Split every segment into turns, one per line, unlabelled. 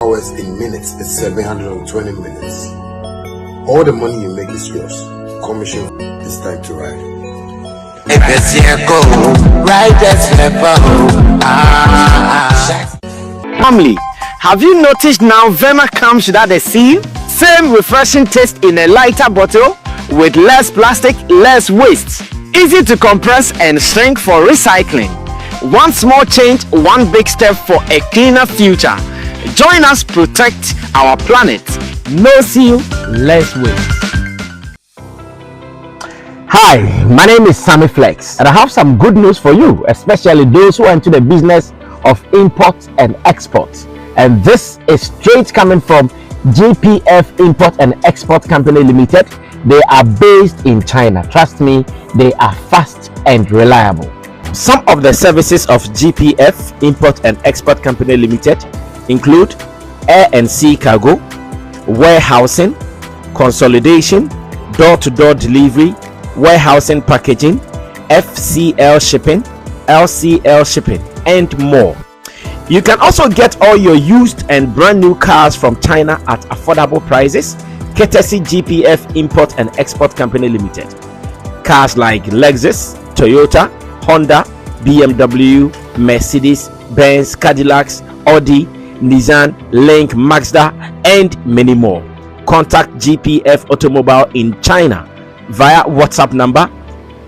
hours in minutes is 720 minutes. All the money you make is yours. Commission is time to ride.
Family, have you noticed now Vema comes without a seal? Same refreshing taste in a lighter bottle with less plastic, less waste. Easy to compress and shrink for recycling. One small change, one big step for a cleaner future. Join us protect our planet. No seal, less waste.
Hi, my name is Sammy Flex, and I have some good news for you, especially those who are into the business of import and export. And this is straight coming from GPF Import and Export Company Limited. They are based in China. Trust me, they are fast and reliable. Some of the services of GPF Import and Export Company Limited include air and sea cargo, warehousing, consolidation, door-to-door delivery, warehousing packaging, FCL shipping, LCL shipping, and more. You can also get all your used and brand new cars from China at affordable prices, courtesy GPF Import and Export Company Limited. Cars like Lexus, Toyota, Honda, BMW, Mercedes, Benz, Cadillacs, Audi, Nissan, Link, Mazda, and many more. Contact GPF Automobile in China via WhatsApp number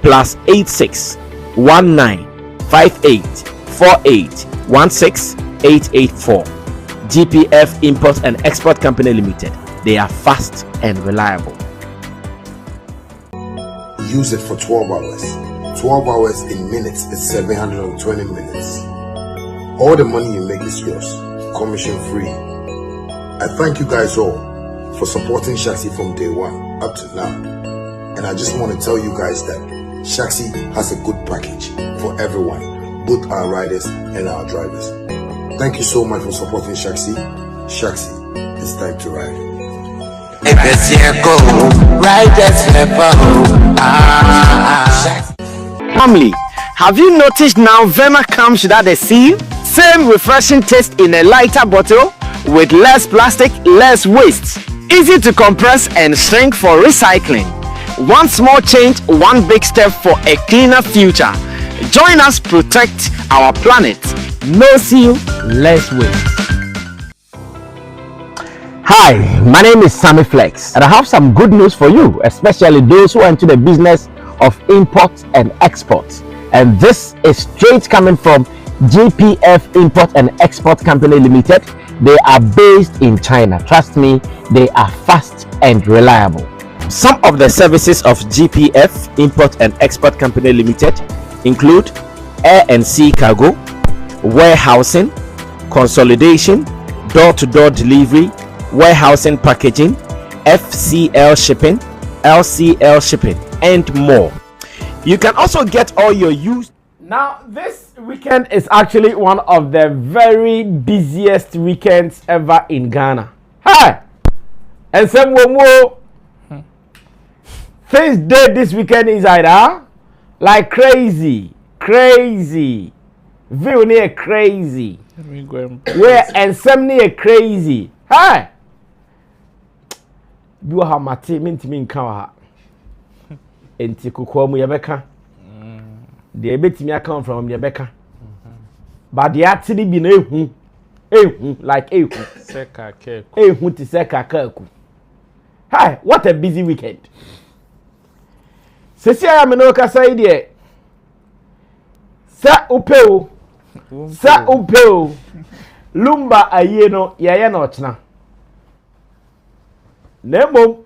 +86 19 58 48 16 884. GPF Import and Export Company Limited. They are fast and reliable.
Use it for 12 hours. 12 hours in minutes is 720 minutes. All the money you make is yours. Commission free. I thank you guys all for supporting Shaxi from day one up to now. And I just want to tell you guys that Shaxi has a good package for everyone, both our riders and our drivers. Thank you so much for supporting Shaxi. Shaxi, it's time to ride.
Family, have you noticed now Vema comes without a seal? Same refreshing taste in a lighter bottle with less plastic, less waste. Easy to compress and shrink for recycling. One small change, one big step for a cleaner future. Join us protect our planet. No seal, less waste.
Hi, my name is Sammy Flex, and I have some good news for you, especially those who are into the business of import and export. And this is straight coming from GPF Import and Export Company Limited. They are based in China. Trust me, they are fast and reliable. Some of the services of GPF Import and Export Company Limited include air and sea cargo, warehousing, consolidation, door-to-door delivery, warehousing packaging, FCL shipping, LCL shipping, and more. You can also get all your used.
Now, this weekend is actually one of the very busiest weekends ever in Ghana. Hi! And some more things did this weekend inside, huh? Like crazy. View near crazy. Where and some near crazy. Hi! You have my team in Kawa. And Tikukomu Yabeka. The betting come from Yabeka. But the actually been like Seka Kirku. Hi, what a busy weekend. Sesia Menoka Saidi. Sa upeo. Lumba ayeno yaya nochna. Nemo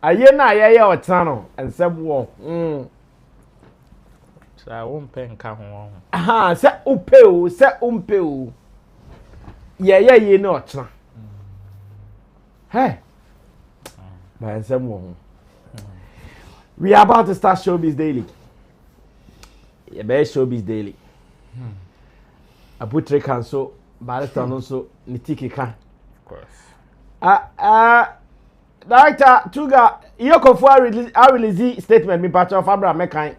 ayena yaya otano and sabwo.
Sa umpen ka ho.
Aha, sa upeo. Yaya yeno otna. Hey. By sabwo. We are about to start Showbiz Daily. Yeah, Showbiz Daily. I put Trica so Barrister also Nitikika.
Of course.
Director Tuga Iyoko for I release statement me part of Abra Mekai.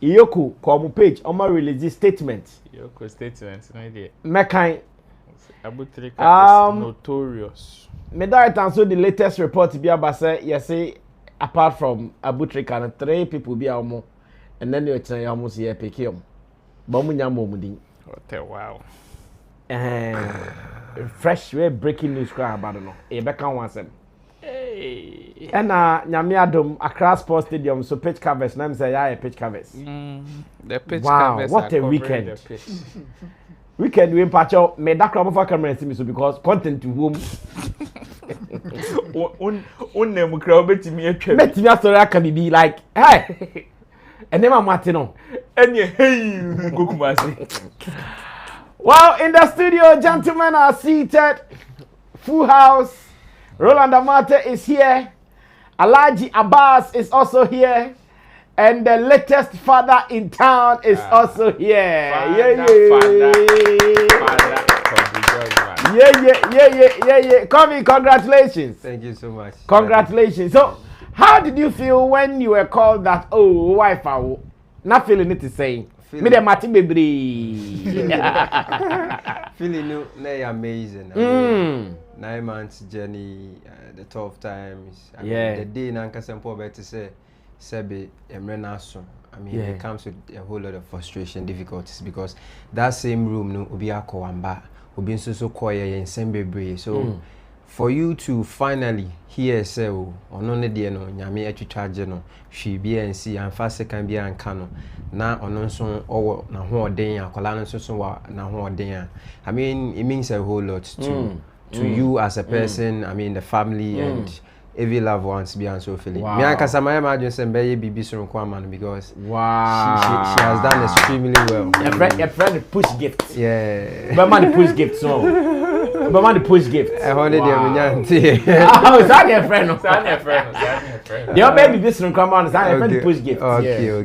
Iyoko come page on my release statement.
Iyoko statement no idea.
Mekai
Abu Trica is notorious.
Me that and so the latest report be about say you say apart from Abu Trica and 3 people be amo and then you tell almost here pick him. But we nyam mumudi.
Wow.
Fresh way breaking news cry about no. E be kan wan sem.
Hey.
And nyame adom Accra Sports Stadium so pitch covers na me say ya pitch covers.
The pitch
Wow,
covers
what
are
a
covering
weekend.
the pitch.
Weekend we patch out me that crowd for camera see me so because content to home.
Unnem crowd betimi atwa.
Met me story can be like, hey. And then I'm Martino.
Enye hey Gokumasi.
Well, in the studio, gentlemen are seated. Full house. Roland Amate is here. Alaji Abbas is also here. And the latest father in town is also here. Yeah. Kobe, congratulations.
Thank you so much.
Congratulations. So, how did you feel when you were called that, oh, wife, not feeling it to say? Me de mati baby.
Feeling amazing. 9 months journey, the tough times. I mean, the day Nanka Sempo better say, Sebi Emrenaso. I mean, it comes with a whole lot of frustration, difficulties because that same room no Ubia Kowamba, Ubin so quiet and Sembe. So for you to finally hear say or no de no nyame atwitwa no hwe bia nsi amfa second bia anka no na ono nso owo na ho oden akola no nso wa na ho oden I mean it means a whole lot to you as a person I mean the family and every loved ones be so feeling me anka sama imagine say be bibi so nko amano because she has done extremely well
your friend push gift
but
man push gift so but man push gift
I wanted them nyanti
oh is that your friend no
your
baby this no come on is that your friend push gift
okay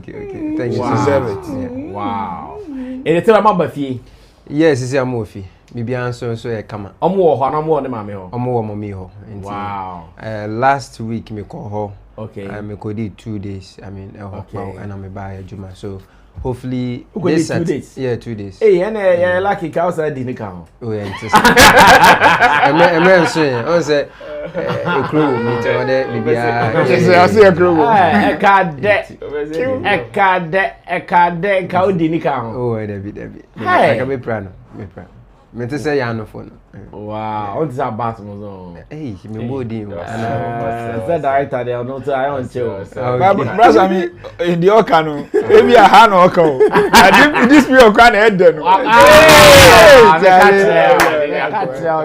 thank you
deserve it wow it tell am bafie
yes is am ofi maybe answer so e kama
omo wo ho na mo ne mame ho
omo wo mami ho
wow
last week me call ho
okay
me could do 2 days I mean and I'm buy juma so hopefully
this 2 days
2 days
hey and lucky ka outside the nika
oh yeah I'm saying on say e crew meet on there bibia
I see a crew e ka ka odi nika
oh David I can be proud me to say ya no phone
wow what is about mo
hey me body
said director there no to I on chill
brother me in the okano maybe a hand okano I this be okano head no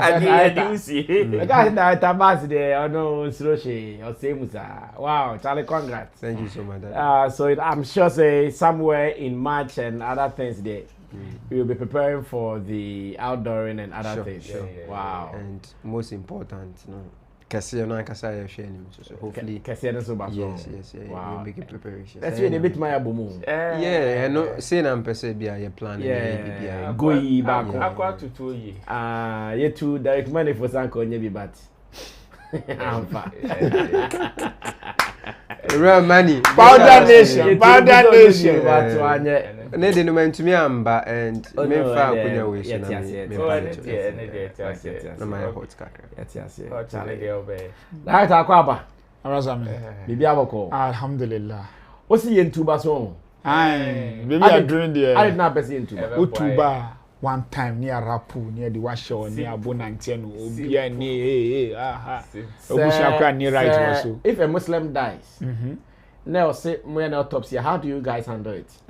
I do see the guy director bass there no Siroshi or Semusa wow Charlie congrats
thank you so much
so I'm sure say somewhere in March and other things there we will be preparing for the outdooring and other things. Wow.
And most important, Cassia no Casa so hopefully
Cassia so bad.
Yes. Wow. We're making preparations.
That's really a bit my abumu.
Yeah, no saying I'm per se be your plan.
Yeah. Go back.
Aqua to 2 years.
You too direct money for Sanko Nyebi bat.
Real money.
Powder Nation.
Ne de no man to me amba and me fa akunya we shi na my hot kakra
yes
Charlie dey obey
that akwaba
Arazami
bibi aboko
alhamdulillah
o si yentuba so
baby are doing the
I did not best yentuba
utuba one time near rapu near the washo near bonantia no obia ni obushakwa ni right also
if a Muslim dies now say when autopsy how do you guys handle it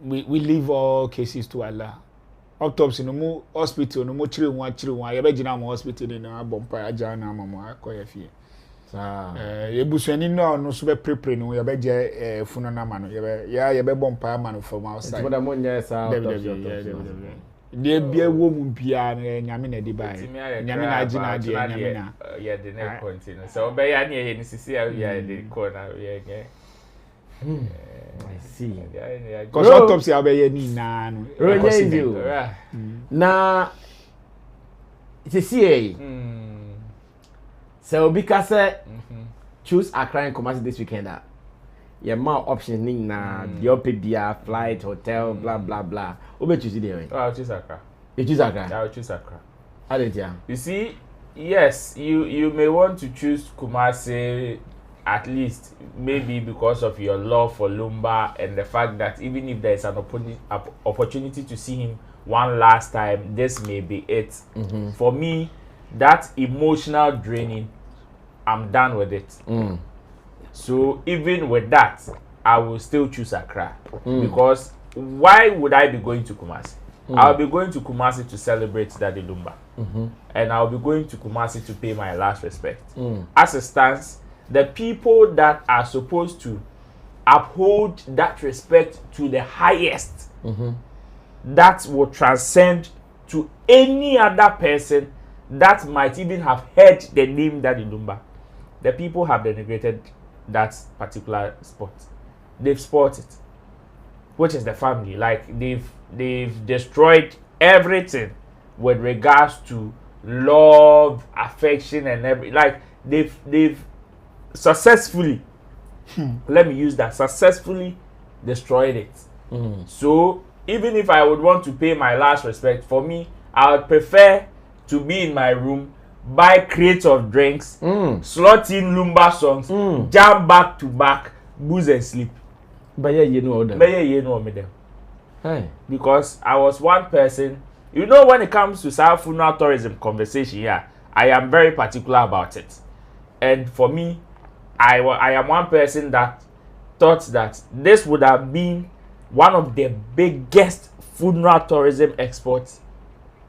we leave all cases to Allah autopsy no mo hospital no mo chire won ya be gina mo hospital ni na bompa aja na mamo akoya fie ebusuani no so be prepare no ya be je funo na ma no ya be bompa ma no from outside
so that mo nya sa autopsy
de bia wo mu bia na nyame na di bai nyame na agina de nyame na
ya de na continue so be ya na ye ni sisi ya de ko na ye nye
I see.
Because autopsy abeye ni na no.
Na it's a CA. So because choose Accra and Kumasi this weekend. Your more options ni na your PBR flight hotel blah blah blah. Obe choose there.
Oh, I'll choose Accra.
You choose Accra.
I'll choose Accra. You see, yes, you may want to choose Kumasi at least maybe because of your love for Lumba and the fact that even if there is an opportunity to see him one last time, this may be it. For me, that emotional draining, I'm done with it. So even with that, I will still choose Accra because why would I be going to Kumasi? I'll be going to Kumasi to celebrate Daddy Lumba, and I'll be going to Kumasi to pay my last respect. As it stands, the people that are supposed to uphold that respect to the highest, that will transcend to any other person that might even have heard the name Daddy Lumba. The people have denigrated that particular sport. They've spoiled it, which is the family. Like they've destroyed everything with regards to love, affection, and like they've successfully, let me use that, successfully destroyed it. So even if I would want to pay my last respect, for me, I would prefer to be in my room, buy crates of drinks, slot in Lumba songs, jam back to back, booze and sleep.
But yeah, you know them.
But yeah, you know me them. Hey. Because I was one person, you know, when it comes to South funeral tourism conversation, yeah, I am very particular about it. And for me, I am one person that thought that this would have been one of the biggest funeral tourism exports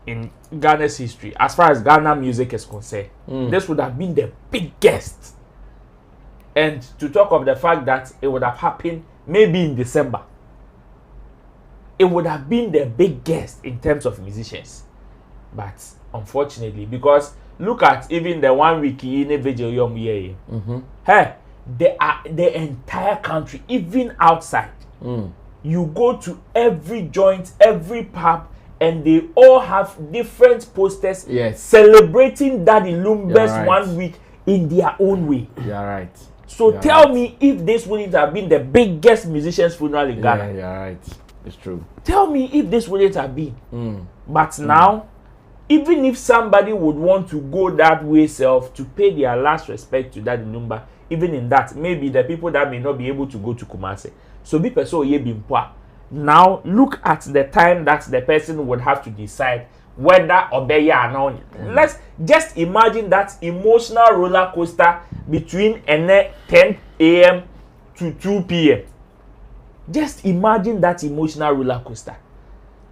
in Ghana's history, as far as Ghana music is concerned. This would have been the biggest. And to talk of the fact that it would have happened maybe in December, it would have been the biggest in terms of musicians. But unfortunately, because look at even the 1 week in vigil hey, the entire country, even outside, you go to every joint, every pub, and they all have different posters celebrating Daddy Lumba's 1 week in their own way.
You're right.
So tell me if this wouldn't have been the biggest musician's funeral in Ghana.
Yeah, you're right. It's true.
Tell me if this wouldn't have been. But now, even if somebody would want to go that way self to pay their last respect to Daddy Lumba, even in that, maybe the people that may not be able to go to Kumasi. So be person ye bimpoa. Now look at the time that the person would have to decide whether obey or not. Let's just imagine that emotional roller coaster between 10 a.m. to 2 p.m. Just imagine that emotional roller coaster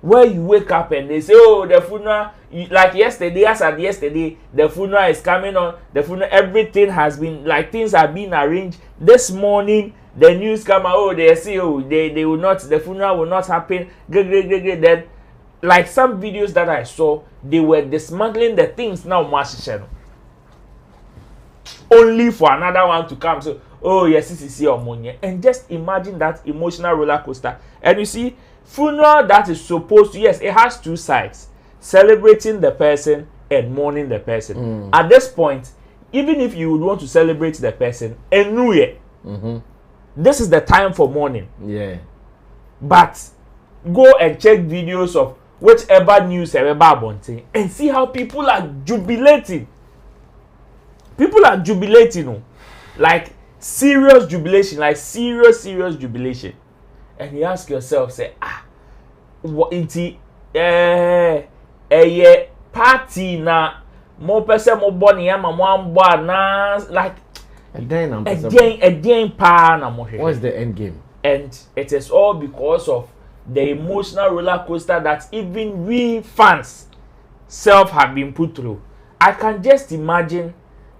where you wake up and they say, oh, the funeral, like yesterday, as at yesterday, the funeral is coming on, the funeral, everything has been, like things have been arranged. This morning, the news come out, oh, they say, oh, they will not, the funeral will not happen, then, like some videos that I saw, they were dismantling the things now, only for another one to come. So, oh, yes, this is your money. And just imagine that emotional roller coaster. And you see, funeral that is supposed to, yes, it has two sides, celebrating the person and mourning the person. At this point, even if you would want to celebrate the person, and New Year, this is the time for mourning. Yeah. But go and check videos of whichever news and see how people are jubilating. People are jubilating, like serious jubilation, like serious jubilation. And you ask yourself, say, what is a party na more person more bonny na like again pa na mo.
What's the end game?
And it is all because of the emotional roller coaster that even we fans self have been put through. I can just imagine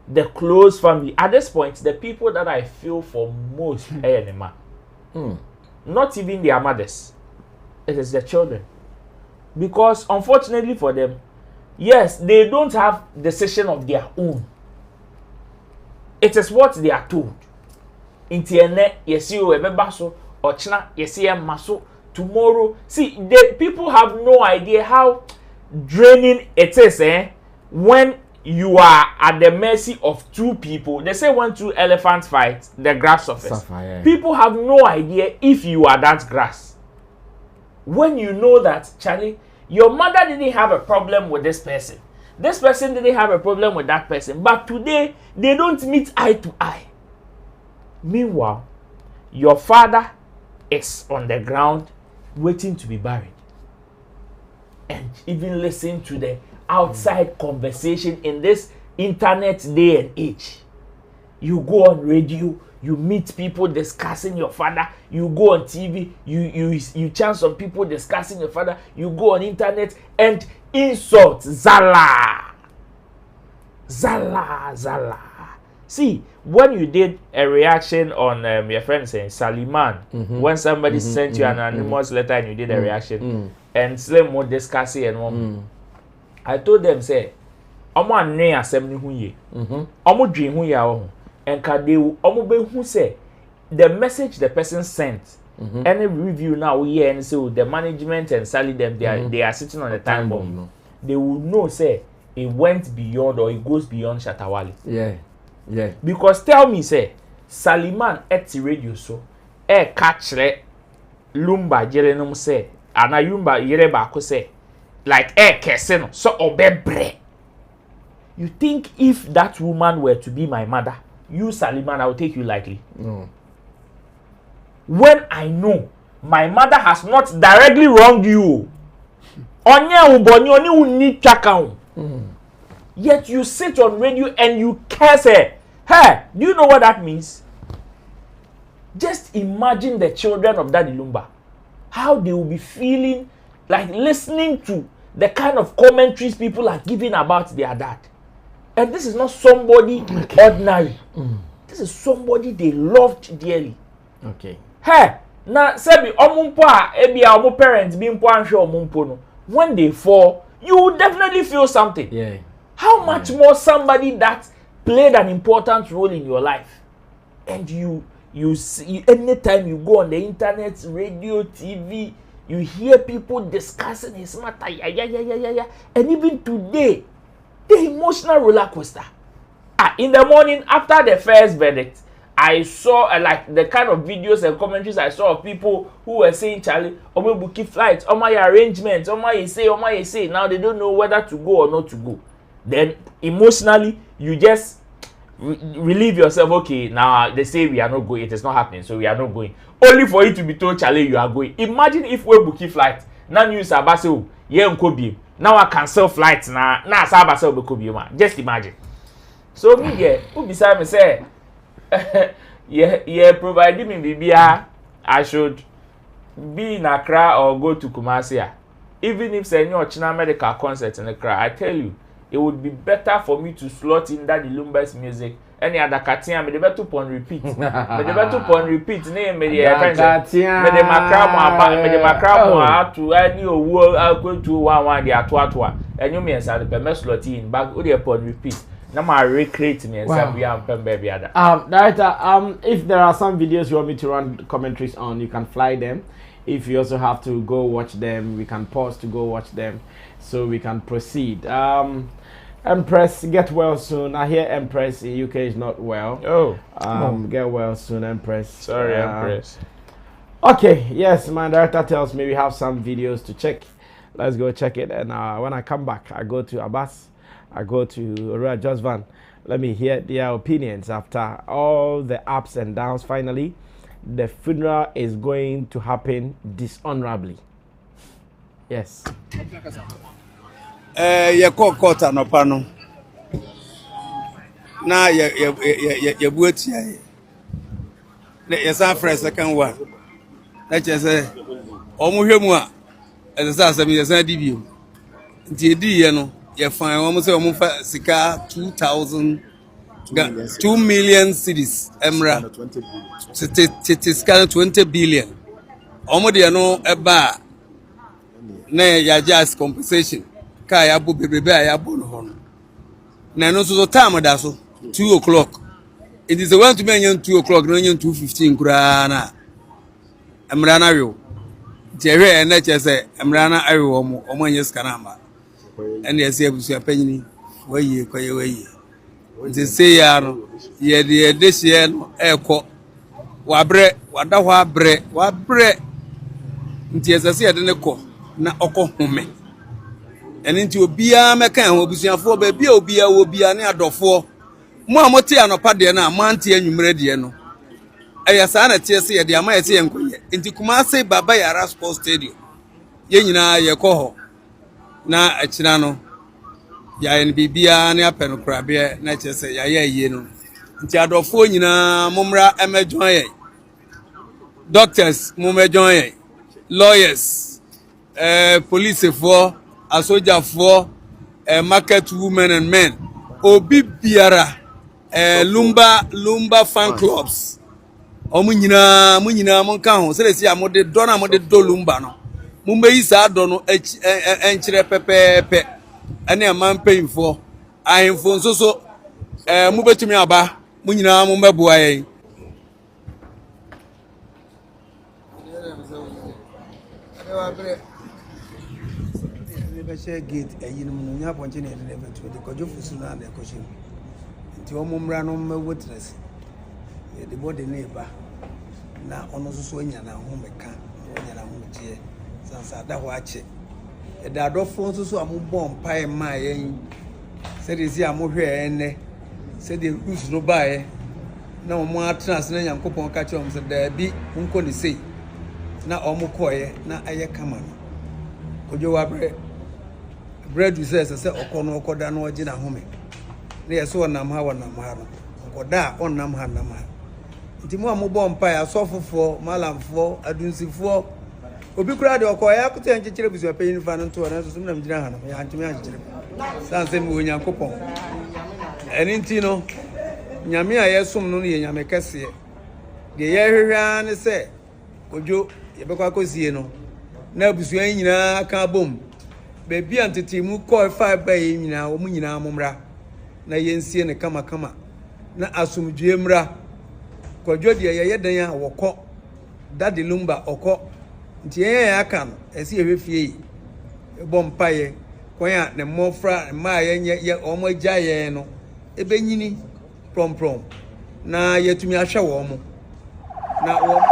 the close family at this point, the people that I feel for most not even their mothers, it is the children. Because unfortunately for them, yes, they don't have decision of their own. It is what they are told. Internet, yes, you remember so, or china, yes, maso, tomorrow. See, the people have no idea how draining it is, when you are at the mercy of two people. They say when two elephants fight, the grass suffers. People have no idea if you are that grass. When you know that, Charlie, your mother didn't have a problem with this person. this person didn't have a problem with that person, but today they don't meet eye to eye. Meanwhile, your father is on the ground waiting to be buried. And even listen to the outside conversation in this internet day and age. You go on radio, you meet people discussing your father. You go on TV, you chance some people discussing your father. You go on internet and insult, zala. See, when you did a reaction on your friend saying Saliman, when somebody sent you an anonymous letter and you did a reaction, and Slim more discussing and one, I told them say, "Omo ane asem hu ye, omo dwen hu ya ho, and ka de omo be hu say the message the person sent, any review now we hear and say the management and Sally them they are sitting on the time bomb, they will know say it went beyond or it goes beyond Shatawale."
Yeah.
Because tell me, say, Saliman at the radio so, catch Lumba Jerenum say, and Lumba Yereba say, like Kesseno, so obebre. You think if that woman were to be my mother, you Saliman, I will take you lightly?
No.
When I know my mother has not directly wronged you, Onya uboni oni uni chakao. Yet you sit on radio and you curse her. Hey, do you know what that means? Just imagine the children of Daddy Lumba. How they will be feeling like listening to the kind of commentaries people are giving about their dad. And this is not somebody ordinary. This is somebody they loved dearly.
Okay.
Hey, now, Sebi, omumpa, ebi a omu parents being poansho omumpo no. When they fall, you will definitely feel something.
Yeah.
How much more somebody that played an important role in your life, and you see anytime you go on the internet, radio, TV, you hear people discussing his matter, and even today, the emotional roller coaster. In the morning after the first verdict, I saw like the kind of videos and commentaries I saw of people who were saying, "Charlie, Omo booking flights, my arrangements, my say." Now they don't know whether to go or not to go. Then emotionally, you just relieve yourself. Okay, now they say we are not going. It is not happening, so we are not going. Only for you to be told, Charlie, you are going. Imagine if we book flight. Now news about say, now I cancel flights. Now sabase just imagine. So me who beside me say, providing me BBA, I should be in Accra or go to Kumasi. Even if say no China Medikal concert in Accra, I tell you, it would be better for me to slot in that the Lumba's music. Any other Katia, me the better upon repeat. Me the better upon repeat. Name me the Katia. Me the macram to any world. I'll go to one the atwa. And you may say the slot in back. Only upon repeat. Now I recreate me and say we are baby other.
Director, if there are some videos you want me to run commentaries on, you can fly them. If you also have to go watch them, we can pause to go watch them, so we can proceed. Empress, get well soon. I hear Empress in UK is not well. Get well soon, Empress.
Sorry, Empress.
Okay, yes, my director tells me we have some videos to check. Let's go check it. And when I come back, I go to Abbas, I go to Ora Josvan. Let me hear their opinions after all the ups and downs. Finally, the funeral is going to happen dishonorably. Yes.
Ye court anọpa no na ye buatia ye san fresh second one na che say omuhwemu a ese asem ye san di bio nti edi ye no ye fan omu say omu fa sika 2 million cedis emra sika 20 billion omu de no eba na ya just compensation ka ya bo bebebe ya bo no ho na no so time da so 2 o'clock it is the one to me 2 o'clock no 2:15 kura na emra na we jere na che se emra na awe omo anye skana ma ene ese abusu apanyini waye nti se ya no ye de desie no eko wabre wada ho abre nti ese se ye de ne ko na oko home ɛne nti obiara mɛka ho abusuafo ba bia obiara wo bia ne adɔfo mo a mote anopa de na amante anwumre de no ɛyɛ saa na tie se yɛ de ama yɛ se yɛ nkoyɛ nti Kumasi Baba Yara Sports Stadium yɛ nyinaa yɛ kɔ hɔ na akyina no yɛ ne bibia ne apɛ no krabe na kyerɛ sɛ yɛ yie no nti adɔfo nyinaa momra ɛmɛjoin yɛ doctors momɛjoin yɛ lawyers police for soldier for market women and men obi biara Lumba fan clubs omu nyina mo nka ho se si amode do na amode do Lumba no mo meyi sa do no enkyere pepepe ene amam payinfo ahemfo nsoso mo betumi aba mo nyina mo meboa yen
share gate eyin mu nya ponche na ede na to de kojo fusu na na ekoshi nti o mumra no me witness e de body na eba na ono so anya na ho meka anya na ho je sansa da ho ache e da adofo so amubọ mpa ma yen se de si amohwe ene se de rules no bae na o mo atras na Nyankopon ka che o se da bi nko ni sei na o mo koye na aye kama no kojo wa bread says say okono okoda no ogi na home na yeso wonam ha no okoda onnam ha nam ha nti mo amobọ mpa ya sofofo malamfo adunsifo obi kura de okoya akuta nkyekere busu apanyin fa no to na so na mgina ha no ya ntimi ankyekere sanse mi Onyankopon eni nti no nyame a yesom no ye nyame kese de ye hwehwa ne se ojo ye bekwa kosie no na abusu nyina ka bom baby antetimu call 5 by nyina wo nyina momra na yensie ne kama na asumdue mra kwadwo de ye yedan a wokọ dadi Lumba okọ nti ye aka no esi ehwefie bom paye kwan ne mofra ma ye omo agya ye no ebenyini prom na yetumi ahwe wo mo na wo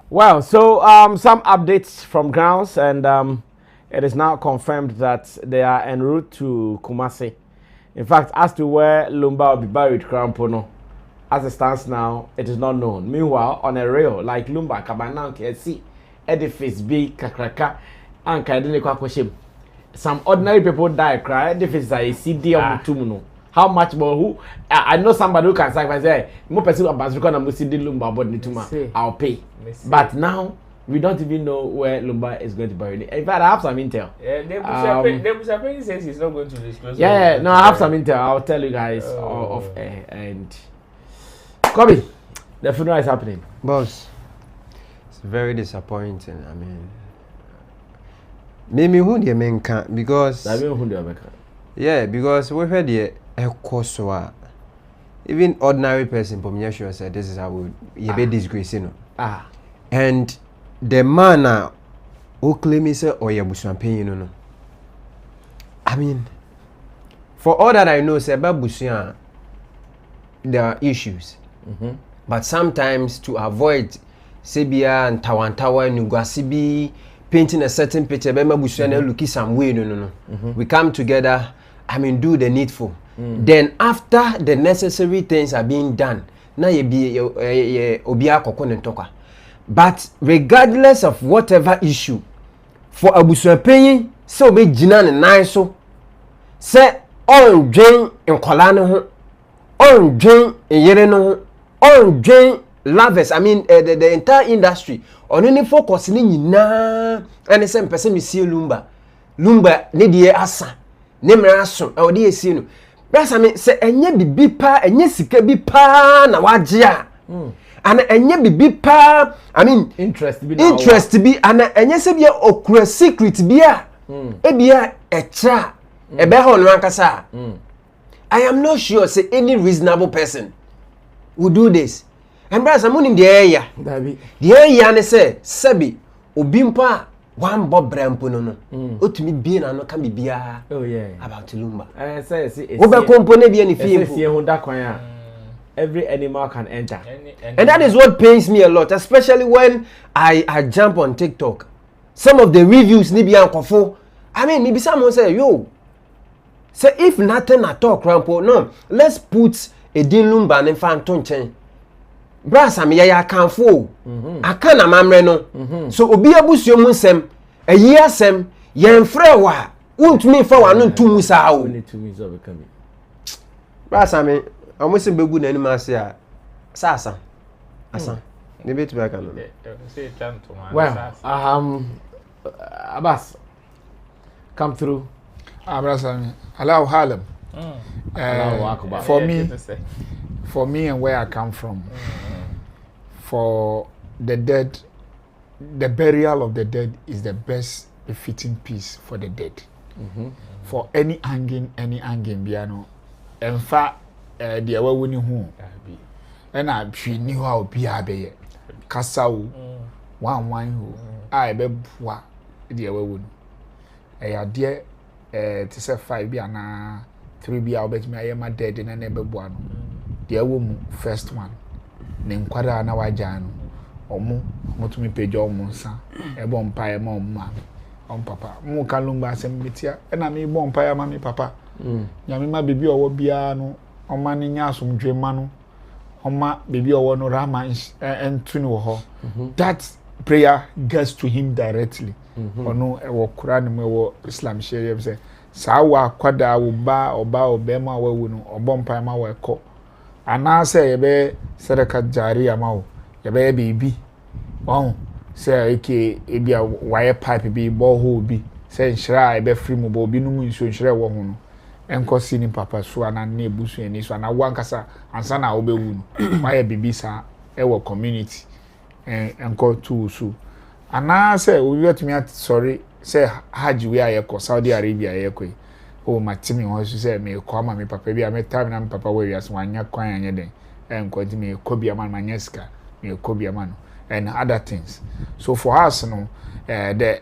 Well, so some updates from grounds, and it is now confirmed that they are en route to Kumasi. In fact, as to where Lumba will be buried, Krampono, as it stands now, it is not known. Meanwhile, on a rail like Lumba, Kabanan, KC, edifice B, Kakraka, and Kaidini, some ordinary people die, cry, edifice I see dear Mutumuno. How much more? Who? I know somebody who can say, more person about because I'm see the Lumba about Nituma. I'll pay. But now we don't even know where Lumba is going to bury it. In fact, I have some intel.
Yeah, the says he's not going to disclose.
Yeah, no, I have some intel. I'll tell you guys off air. And Kobe, the funeral is happening.
Boss, it's very disappointing. I mean, maybe who the men can't because. Yeah, because we heard the Ekoswa. Even ordinary person, Pomyasho said, this is how we be disgracing. And the man who claims say, oh, yeah, Busuan, you know. I mean, for all that I know, say about Busuan, there are issues. But sometimes to avoid Sebia and Tawantawa and Nugasibi painting a certain picture, Busuan looking some way, no. We come together. I mean, do the needful. Then after the necessary things are being done, now you be obia kokon toka. But regardless of whatever issue, for Abusuapenyi, so be jinan and nice so say on drain in Kolano, on drain in Yereno, on drain lovers. I mean, the entire industry on any focus na and the same person we see Lumba need asa. Nemra so o de esi no brasa me se enye bibi pa enye sika bi pa na wagea ana enye bibi pa I mean interest bi ana enye se bia okura secret bia e bia echa e be ho no ankasa I am not sure say any reasonable person would do this And brother Samunim the area. The area ne say sebi obimpa one bob brampo no. Otumi bi na no kan bibia.
Oh yeah.
About Lumba.
Say
Obe compone bi any film.
Every animal can enter.
And that is what pains me a lot, especially when I jump on TikTok. Some of the reviews ni bi ankofo. I mean, maybe someone say, yo, say if nothing at all, Crampo, no, let's put a din Lumba and Fanton chain. Brasa me ya kanfo. Aka na mamre no. So obi abusio mu nsem, ayi asem, yemfre wa. Untumi fa wa no ntumu sa o. Brasa me, amosi begu na anim ase a sasa. Asa. Ne betu ba kan.
Well, Abbas, come through.
Brasa, allow Harlem. For me and where I come from, for the dead, the burial of the dead is the best befitting piece for the dead. For any hanging piano, in fact, the away winning home, and I knew how be a be Casau, one who I be what the away would. A dear, to say 5 biana, 3 be I'll bet me I am dead in a neighbor one. The woman first one ne nkwara na wajanu omo motumi pejo omo nsa e bo mpae ma omma papa mu kalumba asem bitia e na me bo mpae ma me papa nyame ma bebi owo bia no oma ne nya asomdwe ma no oma bebi owo no rama entuni wo ho that prayer gets to him directly ono e wo Quran mu wo Islam sharia say sawa kwada wo ba oba obema wawu no obo mpae ma wo ekọ ana say yebe sadaka jariya mawo yebe bibi say eke ebia wire pipe bi borehole bi say nshira yebe free mo bo bi no mu nso nshira wo ho no enkosi ni papa so ana na ebusu eni so ana wankasa ansa na obewu no wire bibi sa e wo community enko tu so ana say we wetumi sorry say haji we ayeko Saudi Arabia ayeko o matimi ho so say me ko ama me papa bia me time na me papa we wiase wanya kwan anya den enko ti me ko bia man manyeska me ko bia man and other things. So for us no the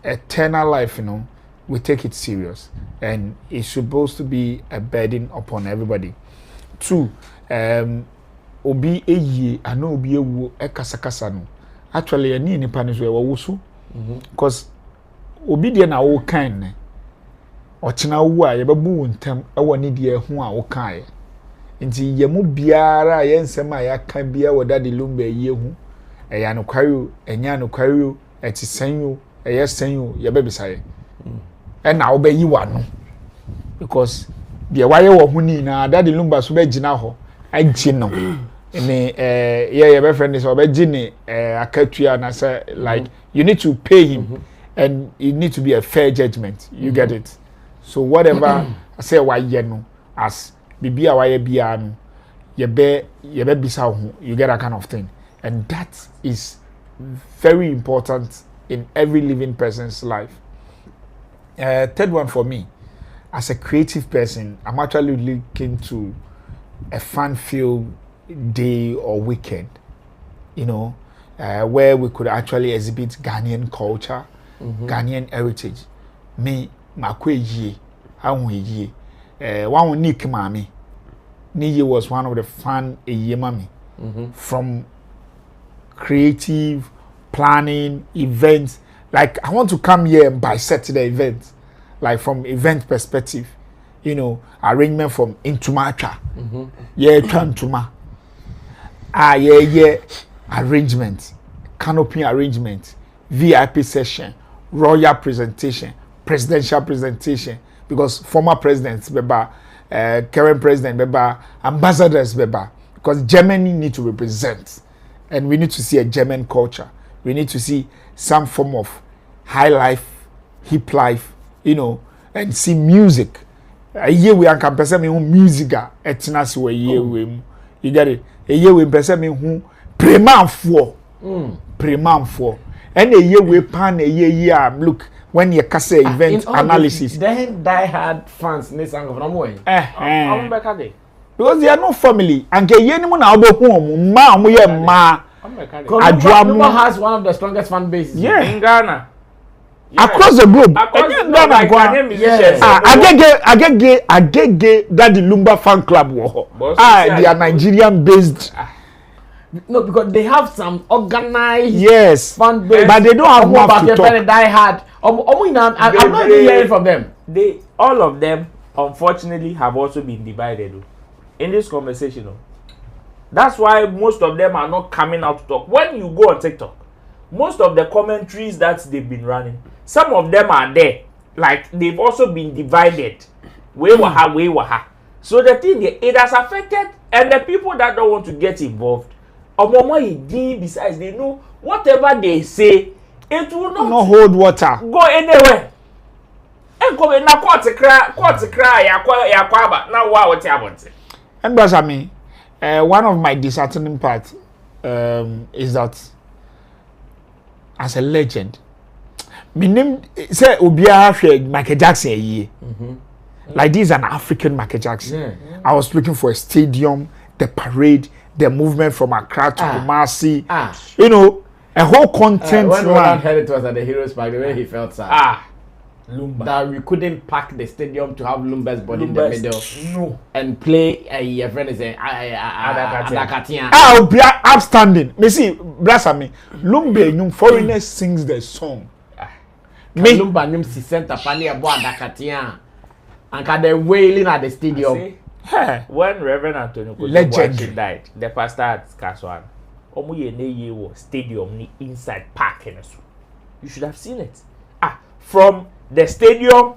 eternal life, you know, we take it serious and it's supposed to be a burden upon everybody. 2 obi eyi ana obi ewu ekasakasa no actually ani nipa ne so e wo so because obi de na wo kan ne ochina wu a ye bebu wontam e woni de ehu a wo kan ye nti ye mu biara ye nsem a ya kan bia woda de Lumba ye hu e ya no kwayo enya no kwayo e ti sanyo e ye sanyo ye bebisa ye e na wo be yi wa no because de waye wo hu ni na da de Lumba so be gina ho agi no ni ye be friend so be gini akatua na say like you need to pay him and it need to be a fair judgment. You get it? So whatever I say why ye no as bibia why bia no ye be bisa ho, you get that kind of thing. And that is very important in every living person's life. Third one for me, as a creative person, I'm actually looking to a fun-filled day or weekend, you know, where we could actually exhibit Ghanaian culture, Ghanaian heritage. Me, makwe ye, awu ye. One Nick Mami. Niye was one of the fun ye mami. From creative planning events. Like I want to come here and bisect the event, like from event perspective, you know, arrangement from Intumacha, yeah, Tantuma, arrangement, canopy arrangement, VIP session, royal presentation, presidential presentation, because former presidents, beba, current president, beba, ambassadors, beba, because Germany need to represent, and we need to see a German culture. We need to see some form of high life, hip life, you know, and see music. A year we can person me who music etna si we year we you get it. A year we person me who preman for and a year we pan a year look when you can say event analysis.
Then die hard fans ne sang of no way. I'm back again.
because they are no family and ke ye ni mu na obehu omo ma omo ye ma
Lumba has one of the strongest fan bases
in Ghana.
Yeah. Across the globe. Agege that the Lumba fan club they are Nigerian based.
No, because they have some organized
fan base, but they don't have enough to talk.
Die hard. I'm not even hearing from them.
All of them, unfortunately, have also been divided in this conversation. That's why most of them are not coming out to talk. When you go on TikTok, most of the commentaries that they've been running, some of them are there. Like, they've also been divided. Waha. So the thing, it has affected, and the people that don't want to get involved, besides, they know whatever they say, it will not
hold water.
Go anywhere. And come in now, court to cry, now what happened?
And that's I mean, one of my disheartening parts is that as a legend, my name say Obia Michael Jackson ye. Like this is an African Michael Jackson. I was looking for a stadium, the parade, the movement from Accra to Kumasi. You know, a whole content.
When Roland heard it was at the Heroes Park, the way he felt sad.
Lumba.
That we couldn't pack the stadium to have Lumba's body in the middle. No. And play a friend is Adakatia.
Obia upstanding. Me see, bless me. Lumba nyum foreigners sings the song.
Me Lumba nyum si center pani abo Adakatia. And they wailing at the stadium.
When Reverend Antonio Kojo died, the pastor at Kaswan, stadium inside park. You should have seen it. From the stadium,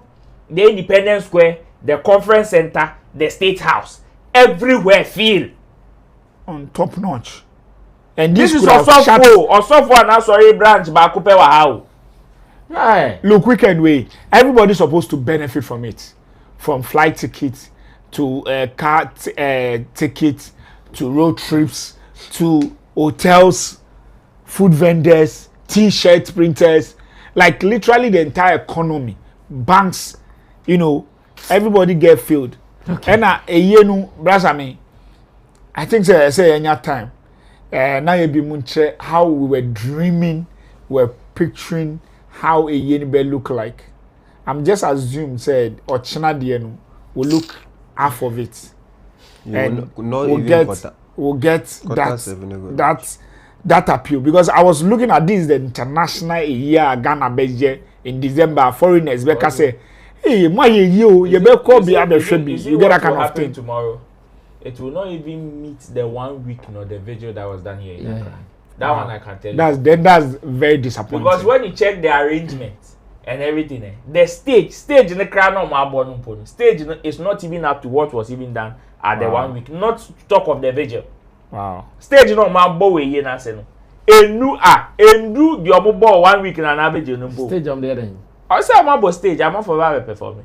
the Independence Square, the conference center, the State House, everywhere feel
on top notch. And
this is also and sorry branch back how.
Look, weekend way. Everybody's supposed to benefit from it. From flight tickets to car tickets to road trips to hotels, food vendors, t-shirt printers, like literally the entire economy, banks, you know, everybody get filled. And I think say any time. Now you be munche how we were dreaming, we were picturing how a Yenibe look like. I'm just assumed said or China DN will look half of it. And we'll get that appeal, because I was looking at this the international year Ghana Beje in December. Foreigners Becca say, hey, my you be call be other should be you get that kind of thing
tomorrow. It will not even meet the 1 week nor the video that was done here. That one I can tell you.
That's very disappointing.
Because when you check the arrangement and everything, the stage in the crown of my bottom stage is not even up to what was even done at the 1 week. Not to talk of the video.
Wow.
Stage no my boy ye na say no. Endu the omo 1 week na na video no bo.
Stage on the other.
I say I'm about stage, I'm for that performing.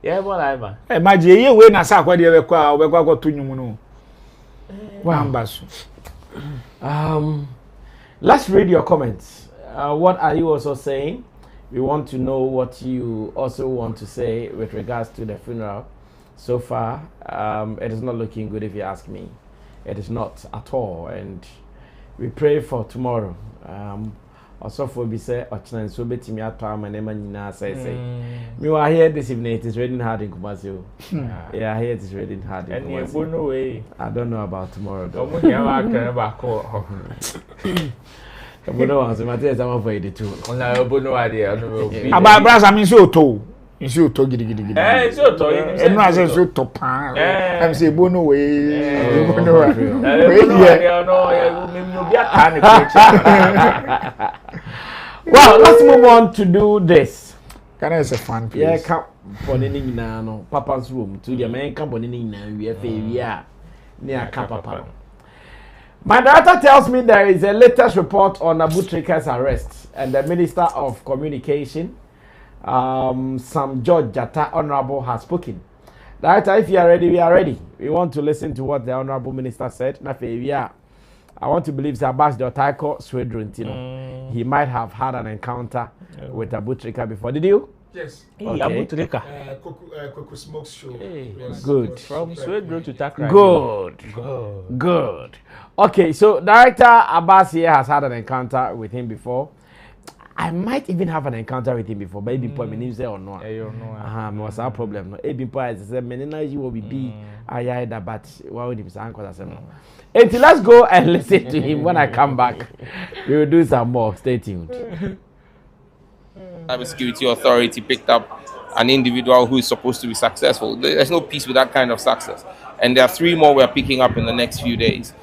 Yeah, boy live man.
Imagine ye we na sa kwa de be kwa to nyum no. Wambasu.
Let's read your comments. What are you also saying? We want to know what you also want to say with regards to the funeral. So far, it is not looking good if you ask me. It is not at all, and we pray for tomorrow. Also for be say ochna so betimi atwa manema nyina say me were here this evening. It is raining hard in Kumasi. Yeah, here it is raining hard in Kumasi.
And no way.
I don't know about tomorrow though. Bono was Matthias am for it too.
Ona bono idea no be.
Aba bras am so to. So to gidi.
So to.
And no say so to pan. I'm say bono way.
Bono way. No be a
well, let's move on to do this.
Can I say fun please?
Yeah, come for the no papa's room to the American bonini na we are near Papa. My director tells me there is a latest report on Abu Trica's arrest, and the Minister of Communication, Sam George Jatta, Honorable, has spoken. Director, if you are ready, we are ready. We want to listen to what the Honorable Minister said. I want to believe Zabas Dotaiko Swedruntino. He might have had an encounter with Abu Trica before. Did you?
Yes.
Hey, Abu Trica.
Coco Smoke's show.
Hey,
Yes.
good.
From Swedro to Takra.
Good. Okay, so director Abbas here has had an encounter with him before. I might even have an encounter with him before, but Ebin Poy, my name say or no. Was our problem. No, Ebin Poy said, "Menina, you will be that, but why would him say uncle?" Until let's go and listen to him. When I come back, we will do some more. Stay tuned.
Cybersecurity Authority picked up an individual who is supposed to be successful. There's no peace with that kind of success. And there are 3 more we're picking up in the next few days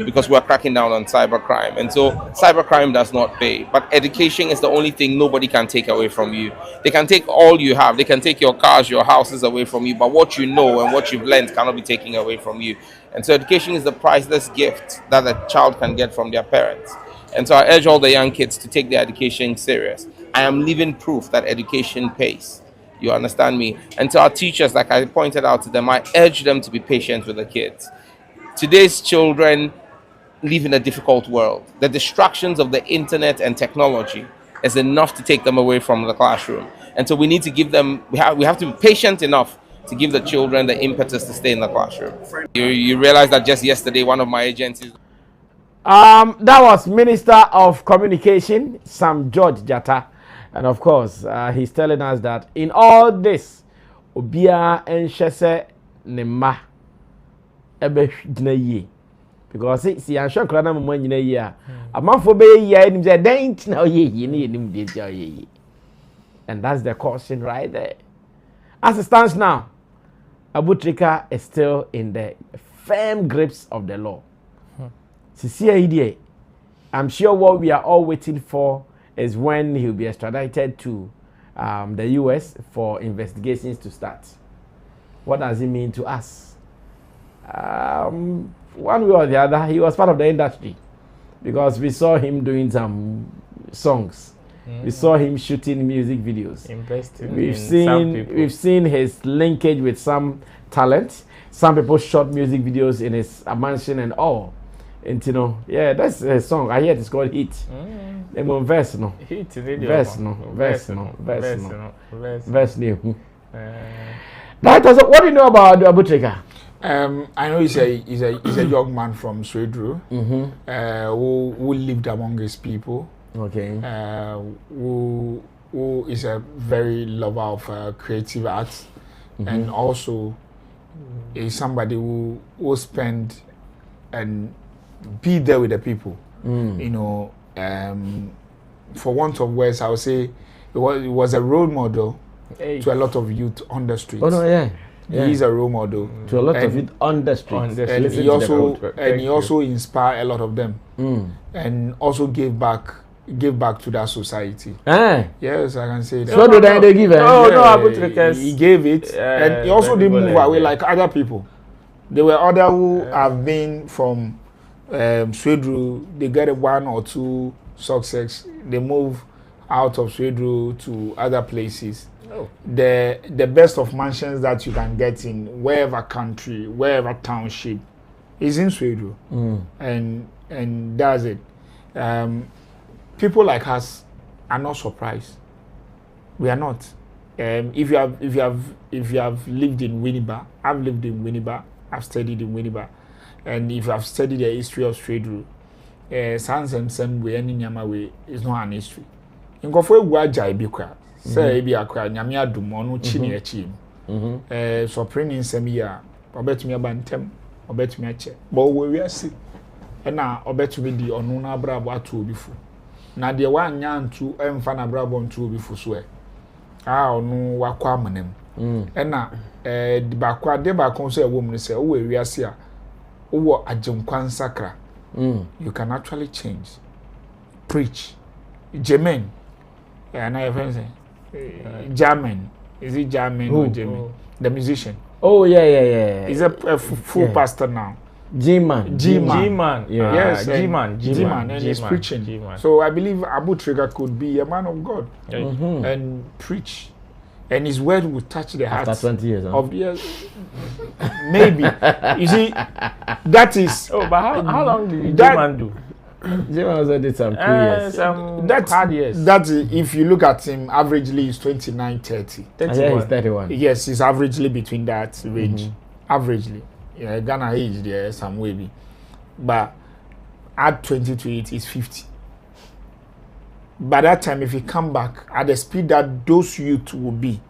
because we're cracking down on cybercrime. And so cybercrime does not pay. But education is the only thing nobody can take away from you. They can take all you have. They can take your cars, your houses away from you. But what you know and what you've learned cannot be taken away from you. And so education is the priceless gift that a child can get from their parents. And so I urge all the young kids to take their education serious. I am living proof that education pays. You understand me? And to our teachers, like I pointed out to them, I urge them to be patient with the kids. Today's children live in a difficult world. The distractions of the internet and technology is enough to take them away from the classroom. And so we need to give them, we have to be patient enough to give the children the impetus to stay in the classroom. You realize that just yesterday, one of my agencies...
That was Minister of Communication, Sam George Jatta. And of course, he's telling us that in all this, Obia and Shese Nema Ebe Jinaye. Because see, I'm sure Krana Mumanya year. A month for be year, and they ain't now ye. And that's the caution right there. As it stands now, Abu Trica is still in the firm grips of the law. I'm sure what we are all waiting for is when he'll be extradited to the US for investigations to start. What does it mean to us? One way or the other, he was part of the industry because we saw him doing some songs. We saw him shooting music videos. We've seen his linkage with some talent. Some people shot music videos in his mansion and all. And you know, yeah, that's a song. I hear it's called Hit. Verse no.
Hit
Verse no. What do you know about Abu Trica?
I know he's a young man from Swedru, who lived among his people.
Okay.
Who is a very lover of creative arts, and also is somebody who will spend and be there with the people. You know, for want of words, I would say it was a role model to a lot of youth on the streets.
Oh no, yeah.
He's a role model
to a lot of youth on the streets.
And he also inspired a lot of them, and also gave back to that society. Yes, I can say that.
So did they give it?
Oh no, Abu Trica.
He gave it, and he also didn't move away like other people. There were others who have been from Swedru. They get 1 or 2 success. They move out of Swedru to other places. The best of mansions that you can get in wherever country, wherever township, is in Swedru, and that's it. People like us are not surprised. We are not. If you have lived in Winneba, I've lived in Winneba. I've studied in Winneba, and if I've studied the history of Swedru, sans and some way any nyama way is not an history. In Gofwe Waja Ibikwa, say Ibi Akwa, Nyamia Dumonu Chini Echim. So printing some year, or bet me a bantem, or bet me a check. But we are sick. And now, or bet me the Onuna Brabo to before. Now, the one yan to Mfana Brabo to before swear. Ah, no, Wakwamanem. And now, the Bakwa de Bakon say a woman say, oh, we are here. Oh, a Jumkwan Sakra. You can actually change. Preach. German. And I have said, German. Is it German or German? The musician.
Oh, yeah.
He's a full pastor now.
G-Man.
Yes,
G-Man.
And he's preaching. G-Man. So I believe Abu Trica could be a man of God and preach. And his word will touch the hearts.
After 20 years.
Of years. Maybe. You see, that is...
Oh, but how long did G-Man do?
Jim also did some cool years.
Some hard years.
That if you look at him, averagely he's 29, 30.
Yeah, he's 31.
Yes, he's averagely between that range. Averagely. Yeah, Ghana age there some way be. But at 20 to 8 is 50. By that time, if he come back at the speed that those youth will be,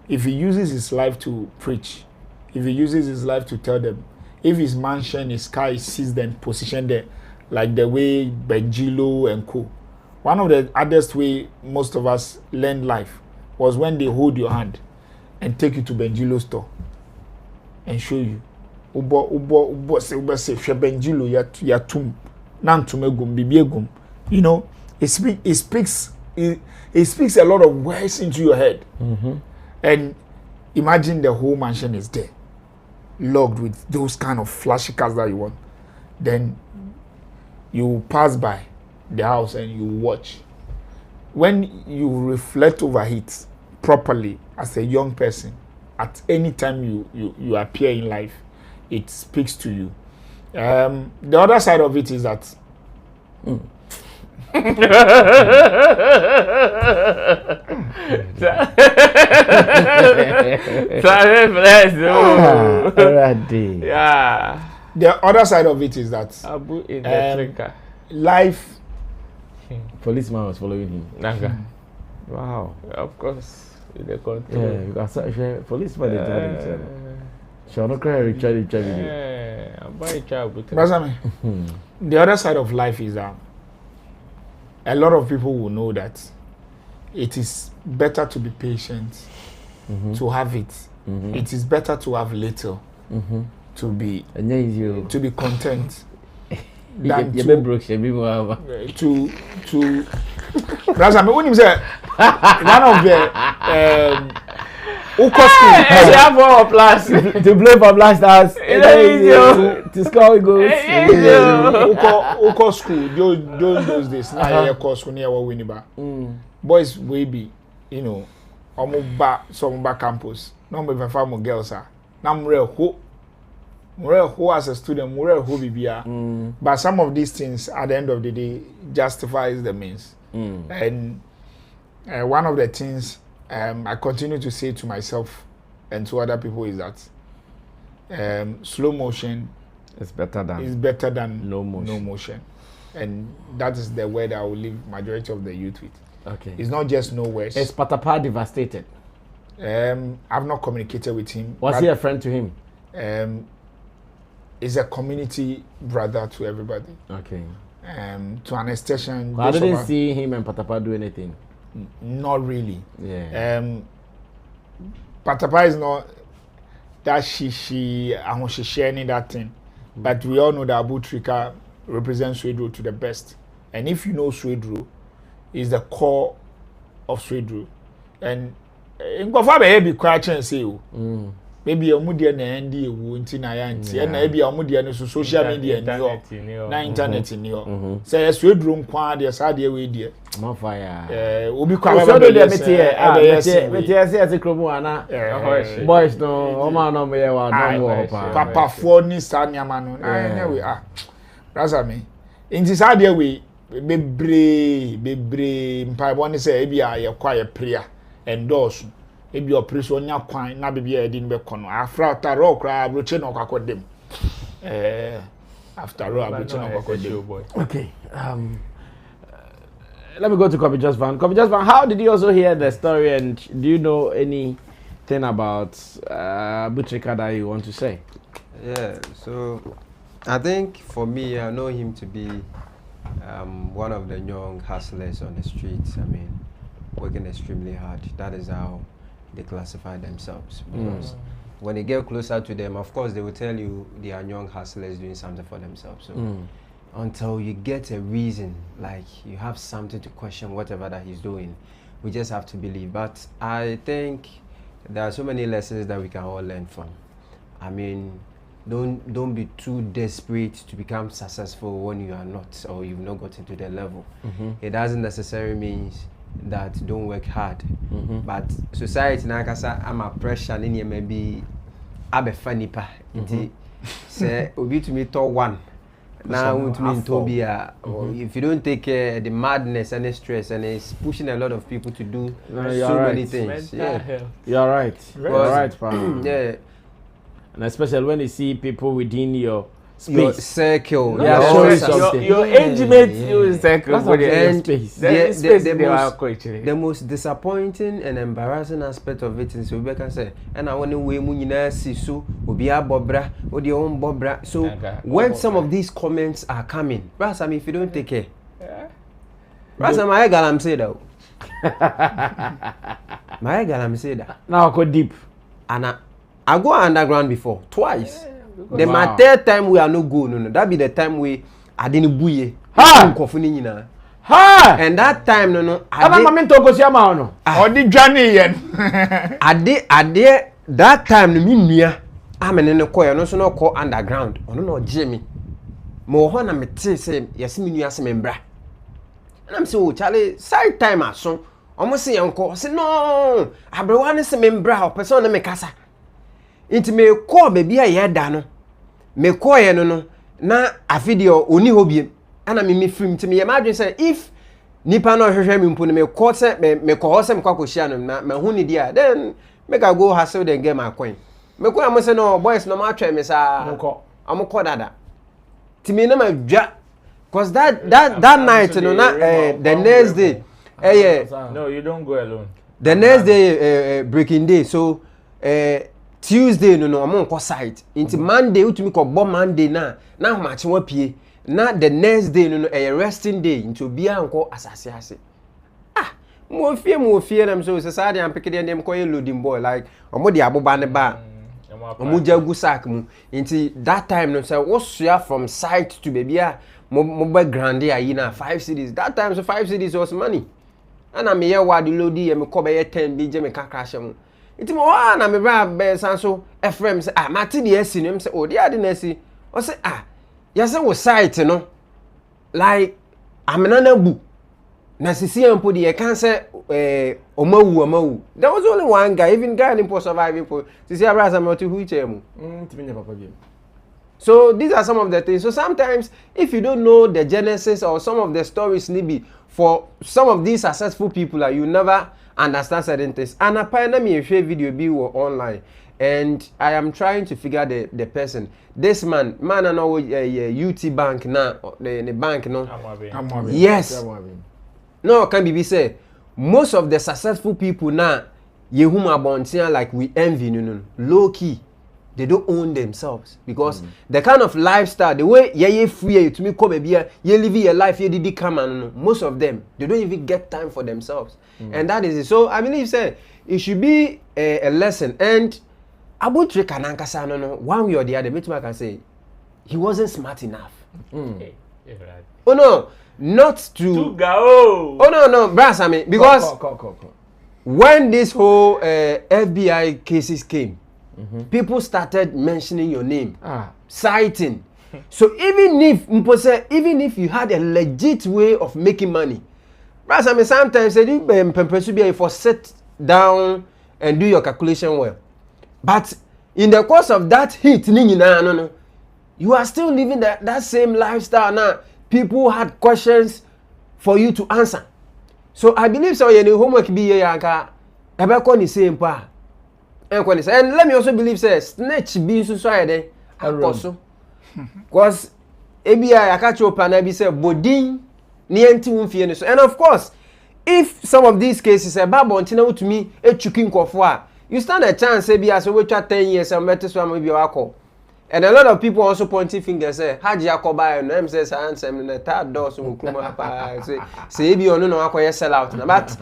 if he uses his life to preach, if he uses his life to tell them, if his mansion, his car is seized and positioned there, like the way Benjilo and co. One of the hardest way most of us learn life was when they hold your hand and take you to Benjilo store and show you. Ubo say Benjilo yatum nantumegum bibiegum. You know, it speaks a lot of words into your head. And imagine the whole mansion is there, logged with those kind of flashy cars that you want. Then you pass by the house and you watch. When you reflect over it properly as a young person, at any time you appear in life, it speaks to you. The other side of it is that
yeah.
The other side of it is that
Abu in the Trica.
Life.
Policeman was following him.
Nanga.
Wow.
Of course. In the control.
Yeah, because policeman is telling each other. Shall not cry, Richard.
Yeah, I'm buying child.
The other side of life is that a lot of people will know that it is better to be patient, to have it. It is better to have little, to be content. Than to that's I mean, when you say one of the
to play for blasters to score goals.
Uko school those days na school near Winneba. Boys we be, you know, some back campus. No me farm girls are. Na who as a student, who bibia. But some of these things at the end of the day justifies the means. And one of the things I continue to say to myself and to other people is that slow motion
is better than
no motion. And that is the word I will leave majority of the youth with.
Okay.
It's not just no words.
Is Patapa devastated?
I've not communicated with him.
Was he a friend to him?
Is a community brother to everybody.
Okay.
To an extension.
I didn't see him and Patapa do anything.
Not really.
Yeah.
Patapa is not that she sharing that thing. But we all know that Abu Trica represents Swedro to the best. And if you know Swedro, is the core of Swedro. And in Kofa be quite and say maybe a media na ndi ewu nti na ya nti na maybe a media no social media ni o na internet ni o say Swedro nkwa de sa de we de
ma fire
obi kwa
ba de mete say kromo ana boys no o ma no me wa no wo
papa fo ni sa nyama no anyway brother me nti sa de we bebre mpa bo ni say e bia ye kwa ye prayer endorse ebi operation nya kwan na bibia edi be kono after all kra abroche no kwakodem after all abroche no kwakodem.
Okay, let me go to Kobe Just Van. Kobe Just Van, how did you also hear the story, and do you know anything about Trica that you want to say?
Yeah, so I think for me, I know him to be one of the young hustlers on the streets. I mean, working extremely hard. That is how they classify themselves. Because when you get closer to them, of course, they will tell you they are young hustlers doing something for themselves. So until you get a reason, like you have something to question whatever that he's doing, we just have to believe. But I think there are so many lessons that we can all learn from. I mean, don't be too desperate to become successful when you are not, or you've not gotten to the level. It doesn't necessarily mean that don't work hard. But society na kasa ama pressure ni maybe abe funny pa. Say obi to me to one Now, if you don't take care, the madness and the stress, and it's pushing a lot of people to do many things.
You're right. You're right, pal.
Yeah.
And especially when you see people within your space.
Your circle.
Your intimate circle.
And
space.
The most disappointing and embarrassing aspect of it is Rebecca said, and I want to weigh munina sisu, ubia bobra, or the own bobra. So when some of these comments are coming, Brasam, if you don't take care, Brasam, my galam say that. My galam say that.
Now I go deep.
And I go underground before, twice. The my third time we are no go, no. That be the time we I didn't buye.
Ha!
Ha! And that time, no.
Or the journey yen.
I did that time, no, me, I'm in the choir, no, so no call underground. Or no, Jimmy. Mohana me say, yes, me, you membra. And I'm so Charlie, side time, I saw. Almost say, uncle, say, no, I be one is a membra, or person, me casa. Inti me call baby a year dano. Me call ye no na a video oni hobie. Ana me film to me imagine say if nipa no hwehwe me mpo me call say me call say me kwakohia no na me hu ni dia then make I go hustle then get my coin. Me call am say no boys no ma twa me sa am call dada. Ti me na ma dwa cause that night no na the next day
no you don't go alone.
The next day breaking day so Tuesday no I'm on site. Into Monday utumi ko bo Monday na match won pie. Na the next day no a resting day into bia nko asase ase. Mo fie na so say am pick dem ko loading boy like omo de aboba ne ba. Omo jagu sack mu. Into that time no say what share from site to baby mo background ayi na 5 cities. That time so 5 cities was money. And am here wa the loadi e me ko be 10 bi je me ka crash mu. Iti mo na me bra be san so Ephraim say mate de asi no say o de ade na asi o say ya say wo site no like amena na bu na sisi ampo de kan say omawu there was only one guy even guy in surviving for sisi abrasa me to wheelchair mu
ntimi papa bi.
So these are some of the things. So sometimes if you don't know the genesis or some of the stories maybe for some of these successful people that you never understand certain things. And apparently me share video be online and I am trying to figure the person. This man I know UT bank now the bank no. Yes. No can be say most of the successful people now yehuma bontia like we envy no low key. They don't own themselves because the kind of lifestyle, the way you free to me come here, you live your life, you did come and most of them they don't even get time for themselves, and that is it. So I believe say it should be a lesson. And about Trica nankasa no one way or the other, maybe I can say he wasn't smart enough. Oh no, not to go. Oh no, Brasami, because when this whole FBI cases came. People started mentioning your name, citing. So even if you had a legit way of making money, Brother, I mean, sometimes you for sit down and do your calculation well. But in the course of that hit, you are still living that same lifestyle now. People had questions for you to answer. So I believe so. Your homework be here. The same part. And let me also believe say snatch be so there akoso because ABI I catch up and I be say bodin nienti wonfie so. And of course if some of these cases babo ntina to me echukin kofo a you stand a chance ABI so we try 10 years and better so maybe akọ. And a lot of people also pointing fingers say haji akoba no em say answer me na third door so kuma pa say ABI no akoye sell out. But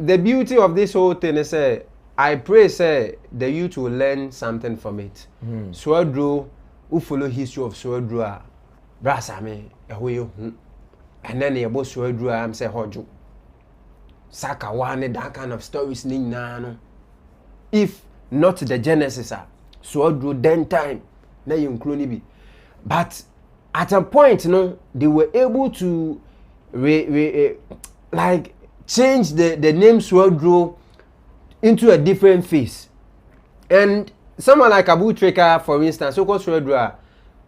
the beauty of this whole thing is say I pray, say, the youth will learn something from it. Swordro, who follow history of Swordro, Brasame, and then the boss Swordro, I'm say Hojo. Saka one that kind of stories nano. If not the genesis, Swordro then time, then you include be. But at a point, they were able to like change the name Swordro into a different face. And someone like Abu Trica, for instance, so-called Swordra,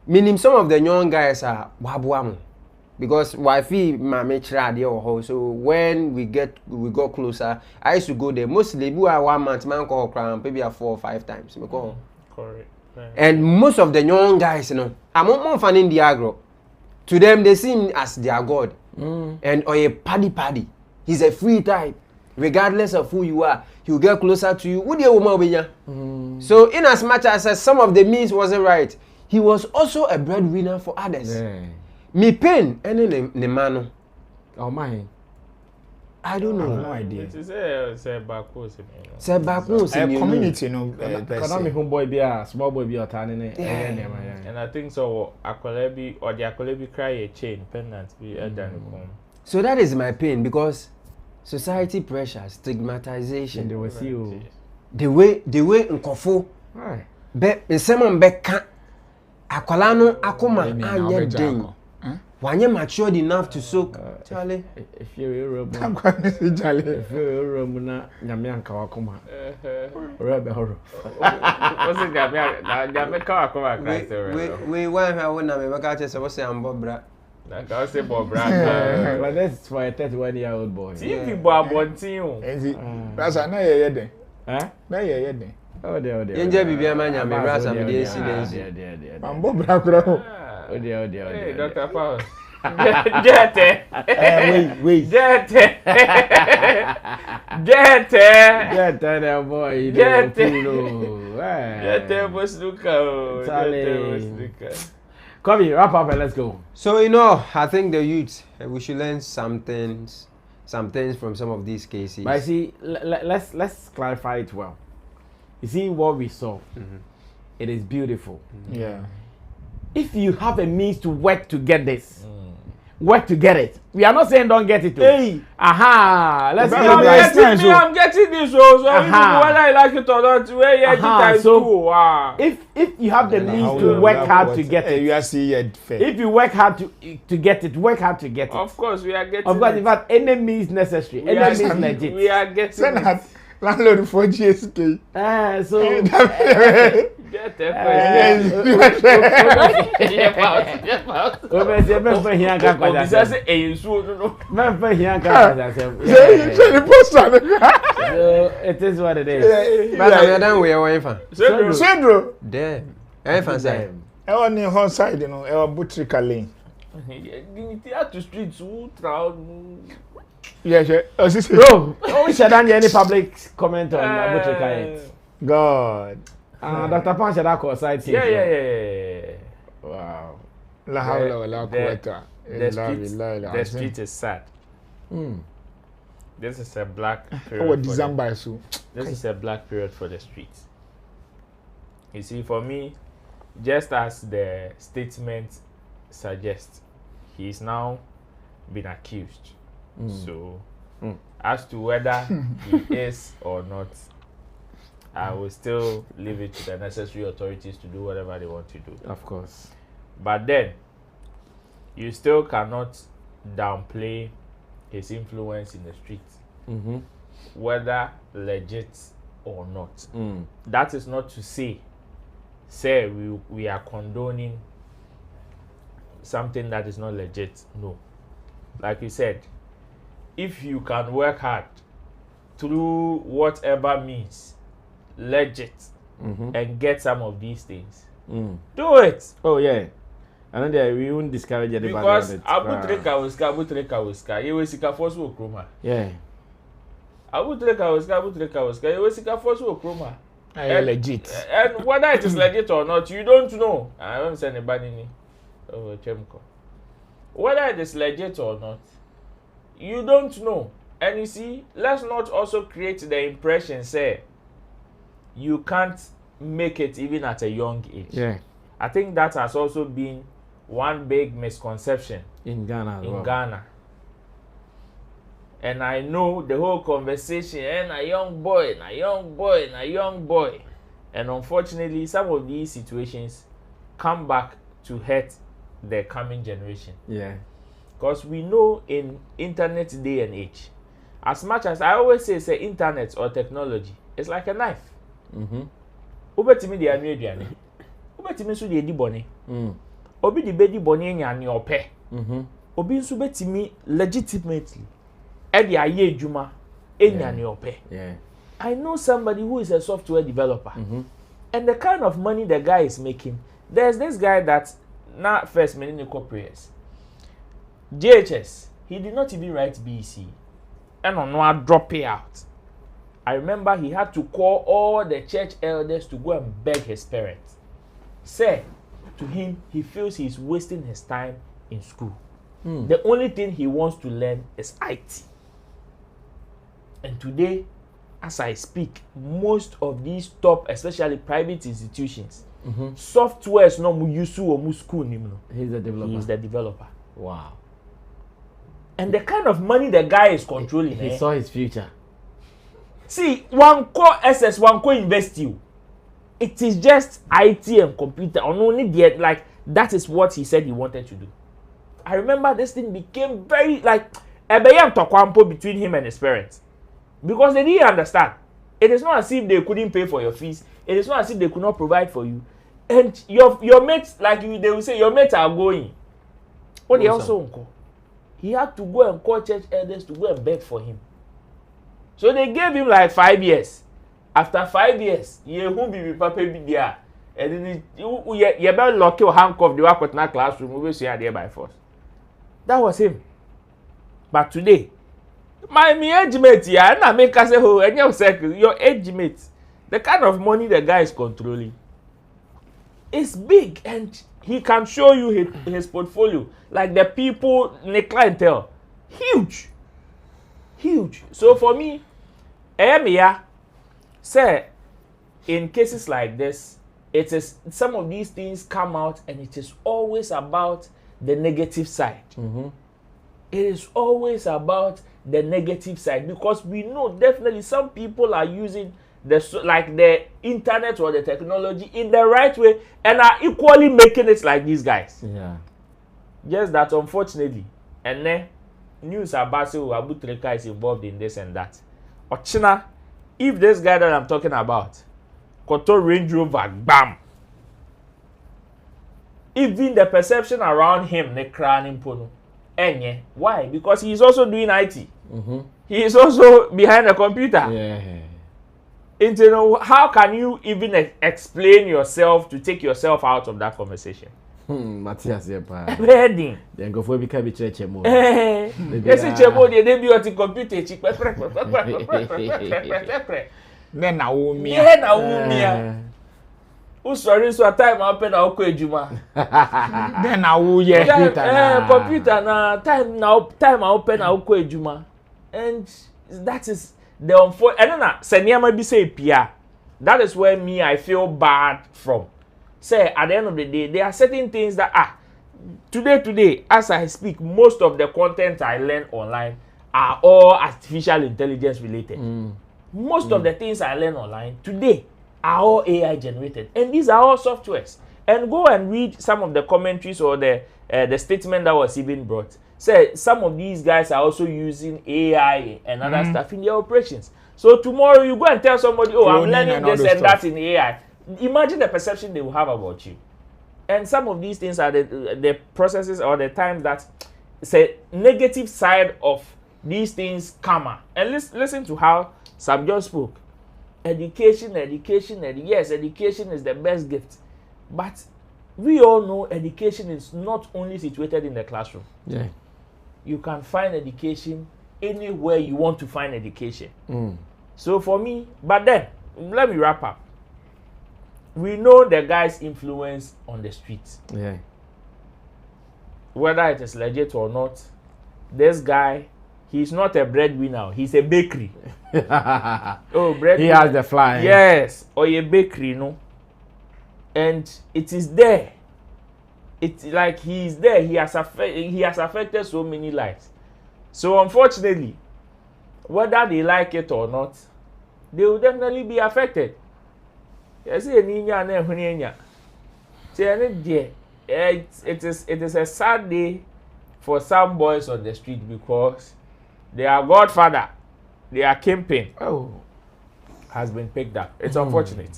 Meaning some of the young guys are wabuamu. Because wifey mama chira or ho. So when we go closer, I used to go there. Mostly we are 1 month man call crown, maybe 4 or 5 times.
Correct.
And most of the young guys, you know, I'm more fan in the agro. To them, they see him as their god. And or a paddy. He's a free type. Regardless of who you are, he'll get closer to you. Would you So in as much as some of the means wasn't right, he was also a breadwinner for others.
Yeah.
Me pain any ne mano.
Oh my.
I don't know.
No idea.
It is a backwards.
Say backwards in
A community, no.
Economic homeboy be a small boy be a tiny.
And I think so. Akolebi or the Akolebi cry a chain pendant be than
So that is my pain because society pressure, stigmatization.
They will see you.
The way nkofo. Be nsema mbeka akwala no akoma anye den. Wanye matured enough to soak. Charlie,
if you're a
Charlie,
if you're a Romana, Yamian Kawakuma. Rebbe horror.
What's it Jamaica?
We want her when I'm a catcher, so what's I'm Bobra.
I'll say Bob Brand.
But that's for a 31-year-old boy.
TV Bob Bontino.
That's another year.
Huh?
No, yeah.
Oh, dear.
Inja Bibia Mania, my brass and the incidents.
I'm Bob Bracro.
Oh, dear.
Hey, Dr. Paul. Jete.
Wait.
Jete.
Boy.
Jete was Luca.
Come here, wrap up and let's go.
So you know, I think the youth we should learn some things from some of these cases.
But see, let's clarify it well. You see what we saw. It is beautiful.
Yeah.
If you have a means to work to get this, work to get it. We are not saying don't get it. Hey, let's get it.
I'm getting this also. Whether I like it or not,
if you have the means to work hard to get it, if you work hard to get it, work hard to get it.
Of course, we are getting.
Of course, in fact, any means necessary, any means legit.
We are getting.
Send landlord for GSK.
So.
Get
it is what it is.
But I'm done with your infant.
Sandro.
There. Infant side.
I want in one side, you know, I want Trica lane.
To streets,
Yes,
bro. Oh, should I any public comment on Trica?
God.
Dr. Pan should I call side?
Yeah.
Wow.
The street is sad. This is a black period. This is a black period for the streets. You see, for me, just as the statement suggests, he is now been accused. So, as to whether he is or not, I will still leave it to the necessary authorities to do whatever they want to do.
Of course.
But then, you still cannot downplay his influence in the streets, whether legit or not. That is not to say we are condoning something that is not legit. No. Like you said, if you can work hard through whatever means, legit, and get some of these things, do it.
Oh yeah. And then we won't discourage anybody.
Because Abu Trica was you will see force work chroma.
Yeah.
Abu Trica was you will see force work chroma.
Legit.
And whether it is legit or not, you don't know. I don't say anybody. Whether it is legit or not, you don't know. And you see, let's not also create the impression, say, you can't make it even at a young age.
Yeah.
I think that has also been one big misconception
in Ghana.
Ghana. And I know the whole conversation, and a young boy. And unfortunately, some of these situations come back to hurt the coming generation. Yeah. Because we know in internet day and age, as much as I always say internet or technology, it's like a knife. Ubetimi de anu aduane. Ubetimi so de edi bone. obi di bedi boni nya ne ope obi nso betimi legitimately e di aye adwuma enya ne ope. I know somebody who is a software developer and the kind of money the guy is making. There's this guy that not first many prayers. JHS, he did not even write BC and on no drop it out. I remember he had to call all the church elders to go and beg his parents. Say to him, he feels he's wasting his time in school. The only thing he wants to learn is IT. And today, as I speak, most of these top, especially private institutions, software is not musu or musku.
He's the developer.
He's the developer.
Wow.
And the kind of money the guy is controlling.
He saw his future.
See, one core SS, one core invest you. It is just IT and computer. On only the like that is what he said he wanted to do. I remember this thing became very like a bayam tokwampo between him and his parents. Because they didn't understand. It is not as if they couldn't pay for your fees. It is not as if they could not provide for you. And your mates, like you, they will say, your mates are going. What they also call. He had to go and call church elders to go and beg for him. So they gave him like 5 years. After 5 years, you won't be papa be there. And then you better lock your handcuff the work with that classroom. We will see there by force. That was him. But today, my age mate here, and I make us say, oh, and your age mate, the kind of money the guy is controlling is big, and he can show you his portfolio, like the people in the clientele, huge. So for me, say, in cases like this, it is some of these things come out, and it is always about the negative side. It is always about the negative side, because we know definitely some people are using the internet or the technology in the right way and are equally making it like these guys. Just that unfortunately, and then news about Abu Trica is involved in this and that. Ochina, if this guy that I'm talking about, Koto Range Rover, bam. Even the perception around him, ne crying pono. Why? Because he is also doing IT. He is also behind the computer. And you know, how can you even explain yourself to take yourself out of that conversation?
Matthias,
Then
go for become a church more.
Yes, chemo the debut of the computer.
Then Naomi.
Who sorry so time I open our ejuma.
Then I will
computer na time I open our ejuma. And that is the unfortunate. And then Seniama be say Pia. That is where me I feel bad from. Say at the end of the day, there are certain things that today, as I speak, most of the content I learn online are all artificial intelligence related. Most of the things I learn online today are all AI generated, and these are all softwares. And go and read some of the commentaries or the statement that was even brought. Say some of these guys are also using AI and other stuff in their operations. So tomorrow you go and tell somebody, oh, I'm learning this and that in AI. Imagine the perception they will have about you. And some of these things are the processes or the times that say negative side of these things come out. And listen to how Sam John spoke. Education, yes, education is the best gift. But we all know education is not only situated in the classroom. You can find education anywhere you want to find education. So for me, but then, let me wrap up. We know the guy's influence on the streets. Whether it is legit or not, this guy, he's not a breadwinner. He's a bakery. Breadwinner.
He has the fly.
Yes, or a bakery, no. And it is there. It's like he is there. He has affected so many lives. So unfortunately, whether they like it or not, they will definitely be affected. It is a sad day for some boys on the street because their godfather, their kingpin, has been picked up. It's unfortunate.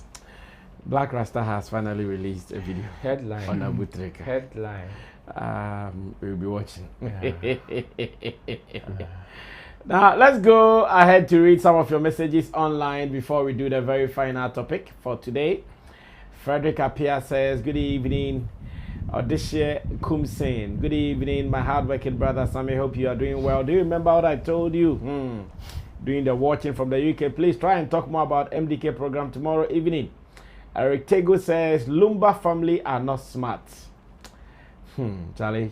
Black Rasta has finally released a video.
Headline.
On Abu Trica.
Headline.
We'll be watching. Now, let's go ahead to read some of your messages online before we do the very final topic for today. Frederick Apia says, good evening. Odisha Kumsen, good evening, my hardworking brother Sammy. Hope you are doing well. Do you remember what I told you? Doing the watching from the UK. Please try and talk more about MDK program tomorrow evening. Eric Tego says, Lumba family are not smart. Charlie,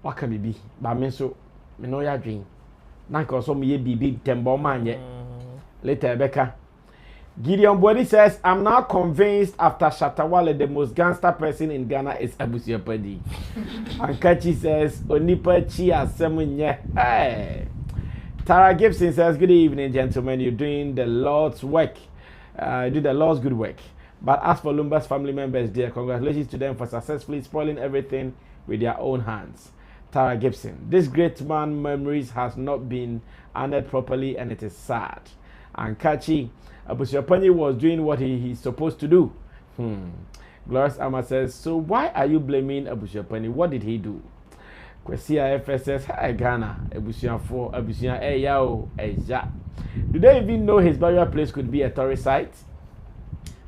what can it be? But me so, me know your dream. Now, cause some ye be tembo man yet. Later, Becca. Gideon Body says, I'm now convinced after Shatawale, the most gangster person in Ghana is Abusia Pedi. And Kachi says, Onipa Chia Semunye. Hey. Tara Gibson says, good evening, gentlemen. You're doing the Lord's work. Do the Lord's good work. But as for Lumba's family members, dear, congratulations to them for successfully spoiling everything with their own hands. Tara Gibson, this great man's memories has not been honored properly, and it is sad. And Kachi, Abusiapani was doing what he's supposed to do. Glorious Amma says, so why are you blaming Abusiapani? What did he do? Kwesia FS says, hi Ghana, Abusiafo, Abusia Eyao, Eja. Do they even know his burial place could be a tourist site?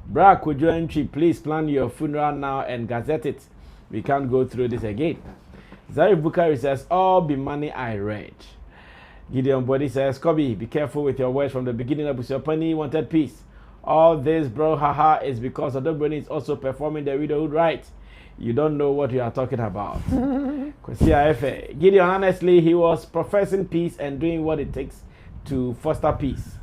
Bra Kojo Entry, please plan your funeral now and gazette it. We can't go through this again. Zari Bukari says, all be money I read. Gideon Body says, Kobe, be careful with your words from the beginning. Abusiapani wanted peace. All this, bro, haha, is because Odobroni is also performing the widowhood right. You don't know what you are talking about. Gideon, honestly, he was professing peace and doing what it takes to foster peace.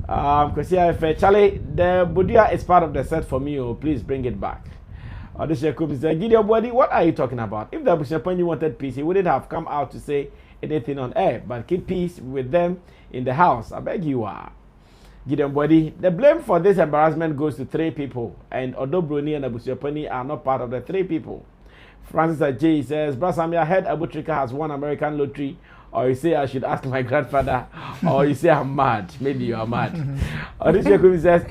Charlie, the Budia is part of the set for me. Oh, please bring it back. Odisha said, Gideon Body, what are you talking about? If the Abusiapani wanted peace, he wouldn't have come out to say anything on air, but keep peace with them in the house. I beg you are. Gideon Body, the blame for this embarrassment goes to 3 people, and Odobroni and Abusiapani are not part of the 3 people. Francis Ajay says, Brasami, I heard Abu Trica has won American lottery, or you say I should ask my grandfather, or you say I'm mad. Maybe you are mad. Odisha says,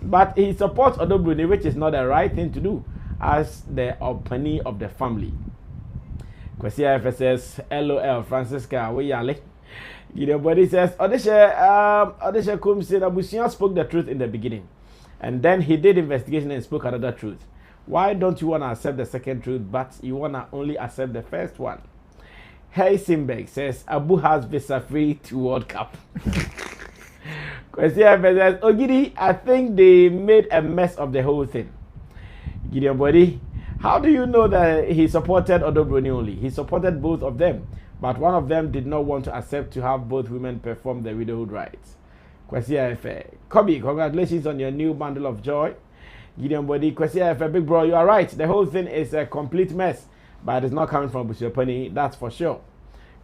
but he supports Odobroni, which is not the right thing to do, as the opani of the family. Kwesia FSS, LOL, Francisca, we yale. Gideon Body says, Odisha Kum said Abusia spoke the truth in the beginning. And then he did investigation and spoke another truth. Why don't you want to accept the second truth, but you want to only accept the first one? Hey Simberg says, Abu has visa free to World Cup. Kwesia FSS, Ogidi, I think they made a mess of the whole thing. Gideon Body, how do you know that he supported Odobroni only? He supported both of them, but one of them did not want to accept to have both women perform the widowhood rites. Kwesia Efe, Kobe, congratulations on your new bundle of joy. Gideon Body, Kwesia Efe, big bro, you are right. The whole thing is a complete mess, but it's not coming from Abusiapani, that's for sure.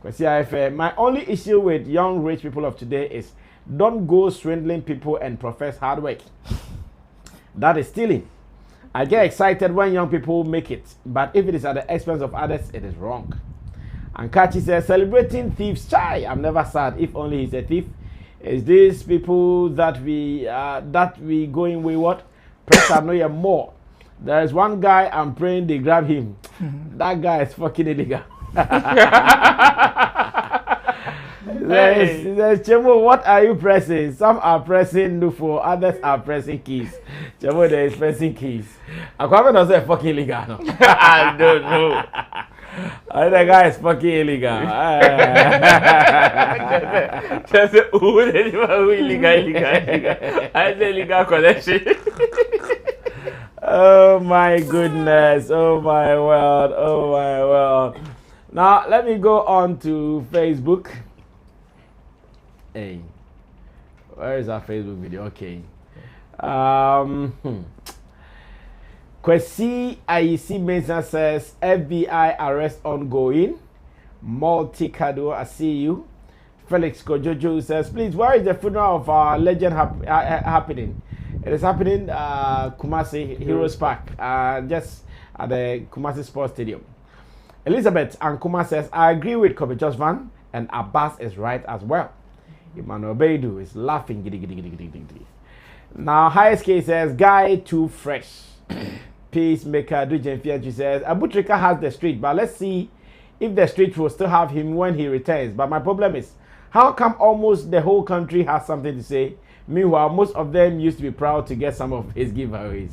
Kwesia Efe, my only issue with young rich people of today is don't go swindling people and profess hard work. That is stealing. I get excited when young people make it, but if it is at the expense of others, it is wrong. And Kachi says, celebrating thieves, chai, I'm never sad, if only he's a thief. Is these people that we going wayward? Pressure no you more. There is one guy I'm praying they grab him. That guy is fucking illegal. There's Chemo, what are you pressing? Some are pressing Nufo, others are pressing keys. Chemo, there is pressing keys. Aquaman does a fucking illegal. No?
I don't know.
The guy is fucking illegal.
Just illegal. I say illegal connection.
Oh my goodness. Oh my world. Oh my world. Now let me go on to Facebook. Hey, where is our Facebook video? Okay. Kwesi IEC Benson says FBI arrest ongoing. Multi-Cado, I see you. Felix Kojojo says, please, where is the funeral of our legend happening? It is happening Kumasi Heroes Park, just at the Kumasi Sports Stadium. Elizabeth and Kuma says, I agree with Kobe Josvan, and Abbas is right as well. Emmanuel Beidu is laughing. Now, highest case says, guy too fresh. Peacemaker, Dujen Fiatri says, Abu Trica has the street, but let's see if the street will still have him when he returns. But my problem is, how come almost the whole country has something to say? Meanwhile, most of them used to be proud to get some of his giveaways.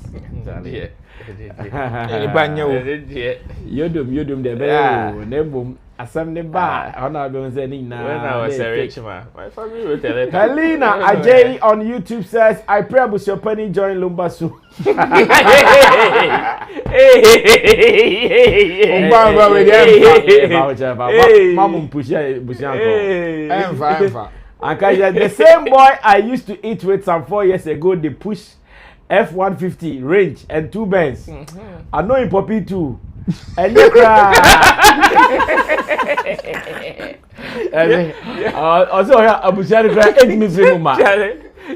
Yodum, the bell, Nebum, Assembly Bar, Honorable Zenin. When I was a rich man, my family will tell it. Helena Ajay on YouTube says, I pray Busio Penny join Lumba soon. The same boy I used to eat with some 4 years ago, they push F-150 range and 2 Benz. I know him Poppy too. And you cry. Also, I'm going to 8 minutes.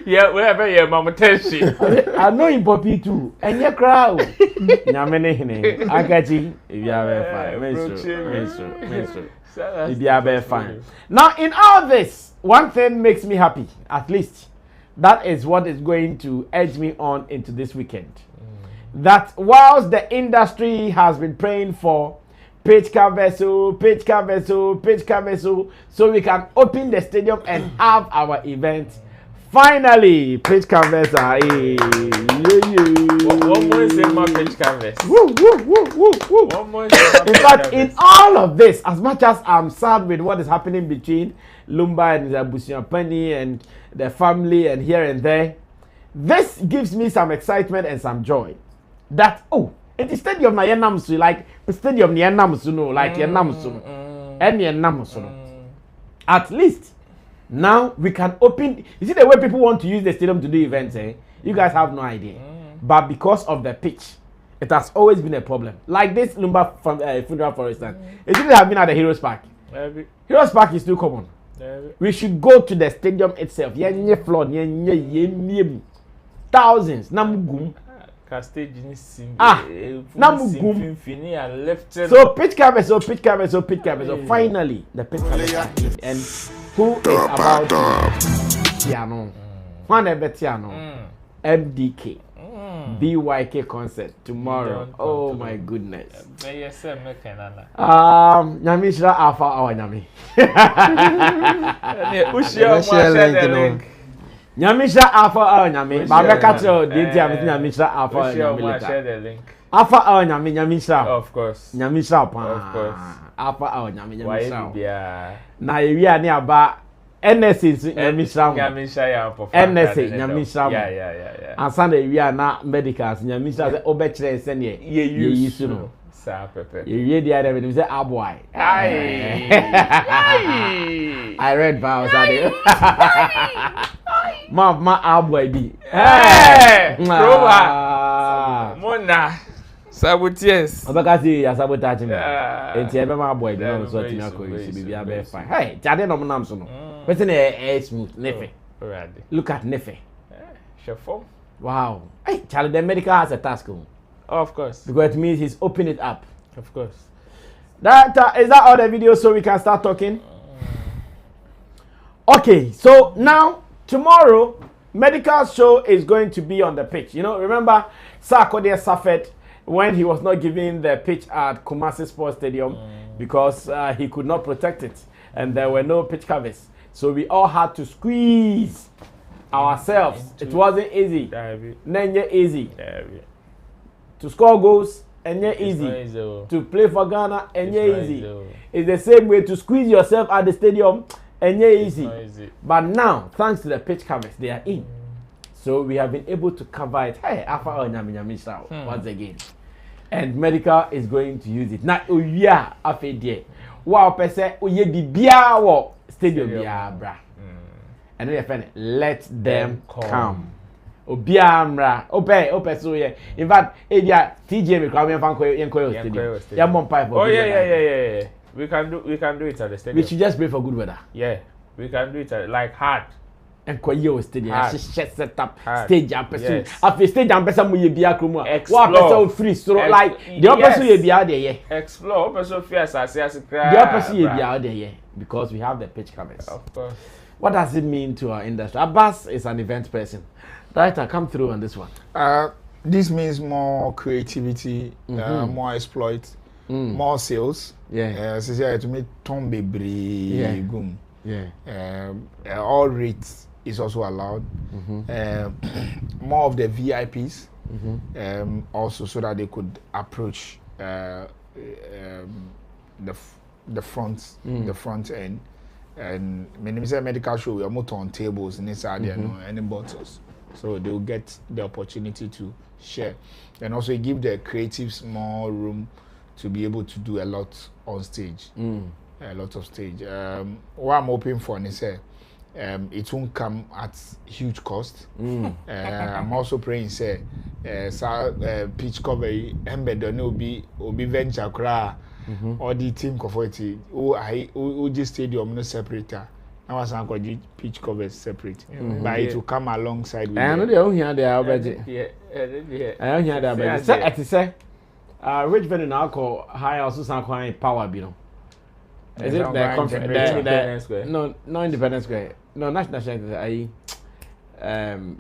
Yeah, wherever your mama tells you. I know him Poppy too. And you cry. I got you. You are fine. Now, in all this, one thing makes me happy, at least. That is what is going to edge me on into this weekend. That whilst the industry has been praying for Trica vessel, so we can open the stadium and have our event. Finally, Trica vessel.
One more say my Trica vessel. One more.
In fact, in all of this, as much as I'm sad with what is happening between Lumba and Busiapani and the family and here and there, this gives me some excitement and some joy. That it is stadium na yenamsu, like stadium na yenamsu no, like yenamsu and yenamsu. At least now we can open. You see the way people want to use the stadium to do events, eh? You guys have no idea. But because of the pitch, it has always been a problem. Like this Lumba funeral, for instance, it shouldn't have been at the Heroes Park. Heroes Park is too common. We should go to the stadium itself. Thousands. Namugum. Namugum. So pitch canvas. So finally, the pitch canvas. And who is about Tiano? One ever Tiano. MDK. BYK concert tomorrow. Oh my goodness. Nyamishra Alpha our Nyami. Nyamisha Alpha our Nyami. Babakacho did Nyamisha Alpha Nyami. Alpha our Nyami Nyamisha.
Of course.
Nyamisha
Of course.
Alpha our Nyami Nyamisha. Na we are near ba NSA Nyamisha. NSA Nyamisha.
Yeah.
And Sunday we are now medicals. Nyamisha obechere send ye. Ye no.
Sa pepe.
You the other when say aboy. I read vows are Ma aboy bi.
Hey! Mona. Sabotage.
Obaka say ya sabotage me. Enti ebe ma aboy bi no so tin akọ isi bi be fine. Hey, jade no nam so no. Person smooth nefe. Look at nefe.
Chefo.
Wow. Hey, Charlie, the Medikal has a task.
Of course.
Because it means he's opening it up.
Of course.
That is that all the videos so we can start talking? Okay, so now tomorrow Medikal show is going to be on the pitch. You know, remember Sarkodie suffered when he was not given the pitch at Kumasi Sports Stadium because he could not protect it and there were no pitch covers. So we all had to squeeze ourselves. It wasn't easy. Nenye easy. To score goals, easy. To play for Ghana, easy. It's the same way to squeeze yourself at the stadium, easy. But now, thanks to the pitch covers, they are in. So we have been able to cover it. Hey, once again. And Medikal is going to use it. Now, we are after wow, person, we di biya stadium biya bra. And we friend, let them come. Obiamra, ope so yeah. In fact, yeah, TJ me come in stadium. Yeah, pipe.
Oh yeah. We can do it at the stadium.
We should just pray for good weather.
Yeah, we can do it like hard.
And Koyo stadium. Set up stage and person. After stage and person we be akromu. What person free so like the person you be out there.
Explore person fears as
the person you be out there because we have the pitch covers.
Of course.
What does it mean to our industry? Abbas is an event person. Director, come through on this one.
This means more creativity, more exploit, more sales.
Yeah.
To me, Tom Bebre Gum.
Yeah.
All rates is also allowed. More of the VIPs, also so that they could approach the front end. And medical show, we are more on tables inside there, no any bottles. So they will get the opportunity to share, and also give the creatives more room to be able to do a lot on stage, a lot of stage. What I'm hoping for is it won't come at huge cost. I'm also praying say pitch cover embedded will be venture cry or the team comfortable. Oh, just stadium no separator. I was going pitch covers separate, but it will come alongside with.
I know they don't hear their budget. I don't hear their budget. Say, rich venue now call high also some kind power bill. Is it
Independence Square?
No, not Independence Square. No, National Center.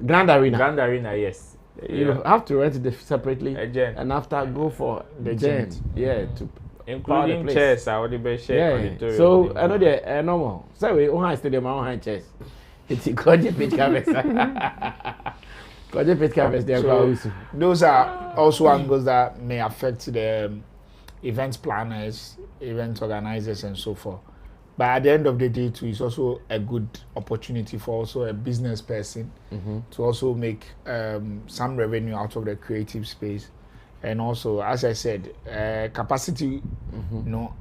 Grand Arena.
Grand Arena, yes.
You have to rent it separately,
and
after go for the gen. Yeah, to.
Including chairs, I would be sharing.
Yeah. So I know they're normal. So we own stadium, I own chairs. It's a Koji pitch canvas. Koji pitch canvas.
So those are also angles that may affect the event planners, event organizers, and so forth. But at the end of the day, too, it's also a good opportunity for also a business person to also make some revenue out of the creative space. And also, as I said, capacity,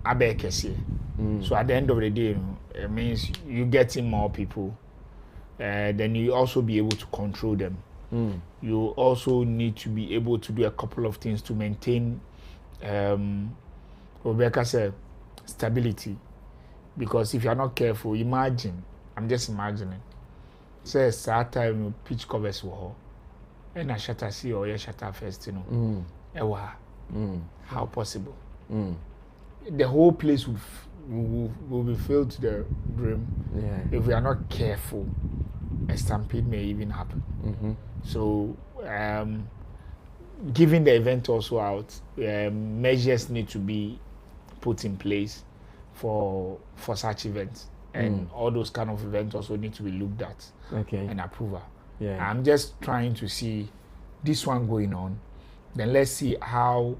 abekesi. So at the end of the day, it means you getting more people. Then you also be able to control them. You also need to be able to do a couple of things to maintain, Rebecca said, stability. Because if you are not careful, imagine, I'm just imagining, say, start time pitch covers wall, and a shutter see or a shutter first, how possible? The whole place will be filled to the brim. If we are not careful, a stampede may even happen. So, giving the event also out, measures need to be put in place for such events, and all those kind of events also need to be looked at and approval. I'm just trying to see this one going on. Then let's see how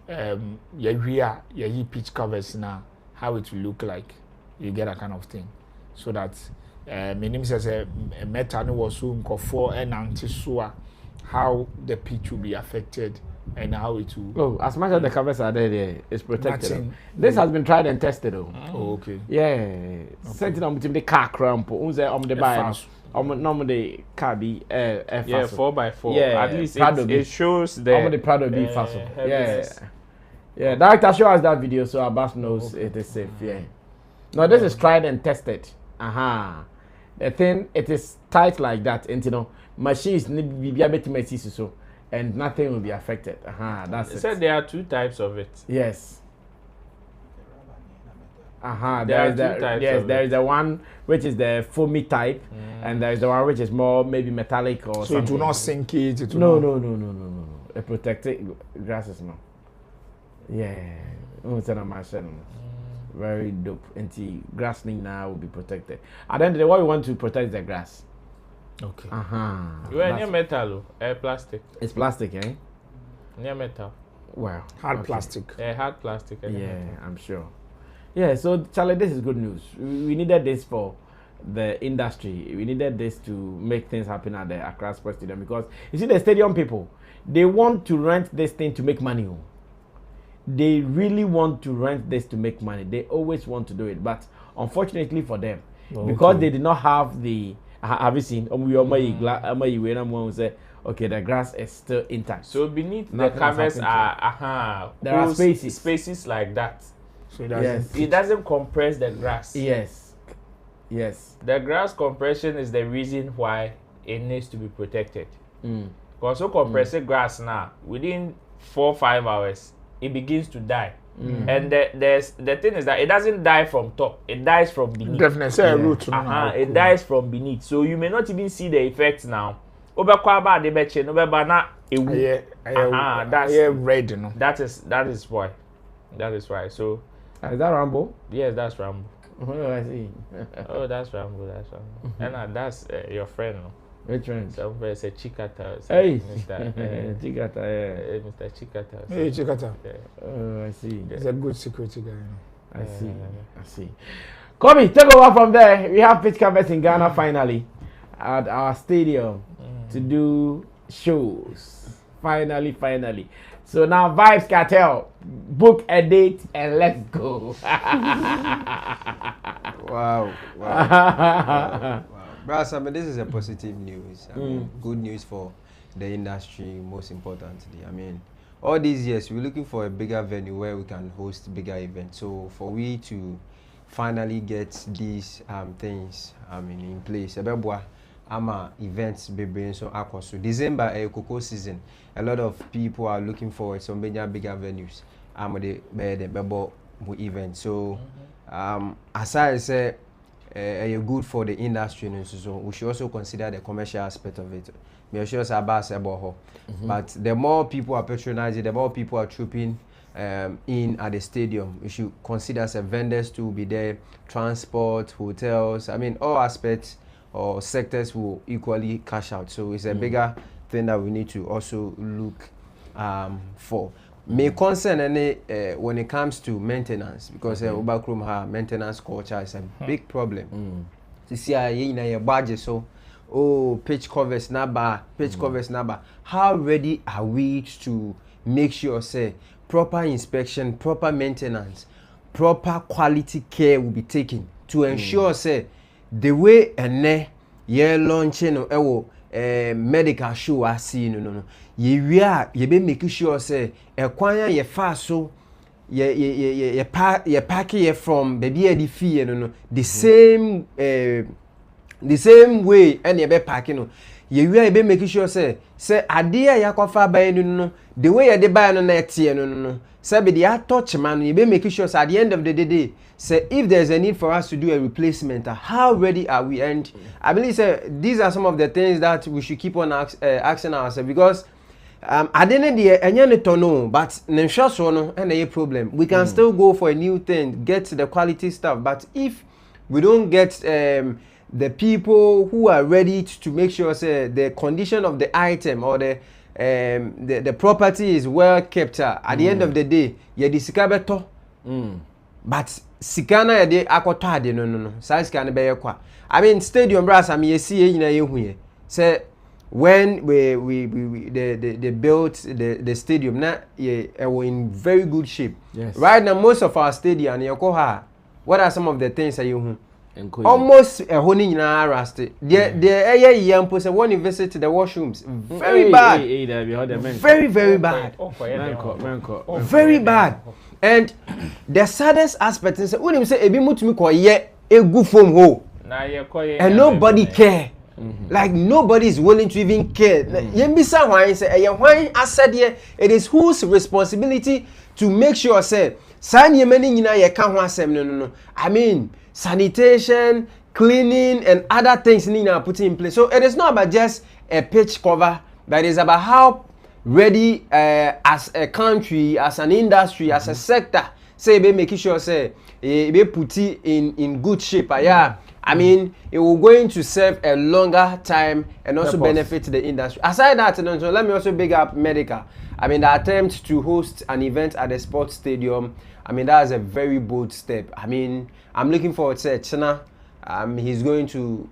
your pitch covers now, how it will look like. You get that kind of thing, so that my name says a meta was soon for and anti-sua how the pitch will be affected and how it will.
Oh, as much as the covers are there, it's protected. This has been tried and tested.
Oh, okay.
Yeah. Sent it on the car cramp. On the buy. Normally car be
4x4.
Yeah,
at least it shows the
Prado be fast. Yeah. Director, show us that video so our boss knows it is safe. Yeah. No, this is tried and tested. The thing, it is tight like that, and machines need be able to make so, and nothing will be affected. That's it.
Said there are two types of it.
Yes. There is the one which is the foamy type, and there is the one which is more maybe metallic or
so
something.
It will not sink it.
No. A protected grasses no. Yeah. Very dope. And grass now will be protected. At the end of the day, what we want to protect is the grass.
Okay.
You are near metal or plastic?
It's plastic, eh?
Near metal.
Wow.
Hard plastic.
Hard plastic.
Yeah, I'm sure. Yeah, so Charlie, this is good news. We needed this for the industry. We needed this to make things happen at the Accra Sports Stadium, because you see the stadium people, they want to rent this thing to make money. They really want to rent this to make money. They always want to do it, but unfortunately for them, because they did not have the. Have you seen? Okay, the grass is still intact.
So beneath the covers are
there are
spaces like that.
So it
doesn't compress the grass.
Yes.
The grass compression is the reason why it needs to be protected. Because so compressed grass now, within 4 or 5 hours, it begins to die. And the thing is that it doesn't die from top, it dies from beneath.
Definitely, root.
It dies from beneath. So you may not even see the effects now Obekwa ba de beche no beba na ewu.
That's red no.
That is why. That is why. So
is that Rambo?
Yes, that's Rambo.
Oh, I see.
Oh, that's Rambo. And that's your friend. No?
Which one?
Somebody say Chikata.
Hey,
Mr.
Chikata.
Mr. Chikata.
Hey, Chikata.
Oh, I see.
He's a good security guy.
I see. Kobe, take over from there. We have pitch canvas in Ghana finally at our stadium to do shows. Finally. So now Vibes Cartel, book a date and let's go.
Wow. Brass, I mean, this is a positive news. I mean, good news for the industry, most importantly. I mean, all these years, we're looking for a bigger venue where we can host bigger events. So for we to finally get these things, I mean, in place, events be bringing so so December a cocoa season. A lot of people are looking forward to some bigger venues. The event. So as I say, good for the industry, so we should also consider the commercial aspect of it. But the more people are patronizing, the more people are trooping in at the stadium. We should consider as vendors to be there, transport, hotels. I mean, all aspects or sectors will equally cash out. So it's a bigger thing that we need to also look for. May concern any when it comes to maintenance, because Ubakrum maintenance culture is a big problem. To see a budget, so pitch covers number. How ready are we to make sure say proper inspection, proper maintenance, proper quality care will be taken to ensure say the way launching medical show I see no. You be making sure say ye fast so ye pack ye from baby the fee no the same way and ye be packing no ye be making sure say adea ya kwafa buy no the way ye dey buy no na tie no say be dey touch man ye be making sure say at the end of the day say if there's a need for us to do a replacement, how ready are we? And I believe these are some of the things that we should keep on asking ourselves, because I didn't know, but no problem. We can still go for a new thing, get the quality stuff. But if we don't get the people who are ready to make sure say the condition of the item or the property is well kept, at the end of the day, you discover but sikana ya de akotɔ ade no size can be kwa. I mean stadium brass I mean you see you know say when they built the stadium na were in very good shape. Yes. Right now most of our stadium what are some of the things that you almost a honing in our rusty. The young person when you visit the washrooms very bad. Very bad. Very bad. And the saddest aspect is when you say ebi mutumi ko ye egu from home and nobody care. Like nobody is willing to even care. Yembisa why say why I said here it is whose responsibility to make sure say san yemeni nyina ye ka ho asem no. I mean sanitation, cleaning and other things need to put in place. So it is not about just a pitch cover, but it is about how ready as a country, as an industry, as a sector, say be making sure say be put it in good shape. I mean it will going to serve a longer time and also benefit the industry. Aside that, so let me also big up Medikal. I mean the attempt to host an event at the sports stadium, I mean that is a very bold step. I mean I'm looking forward to China. He's going to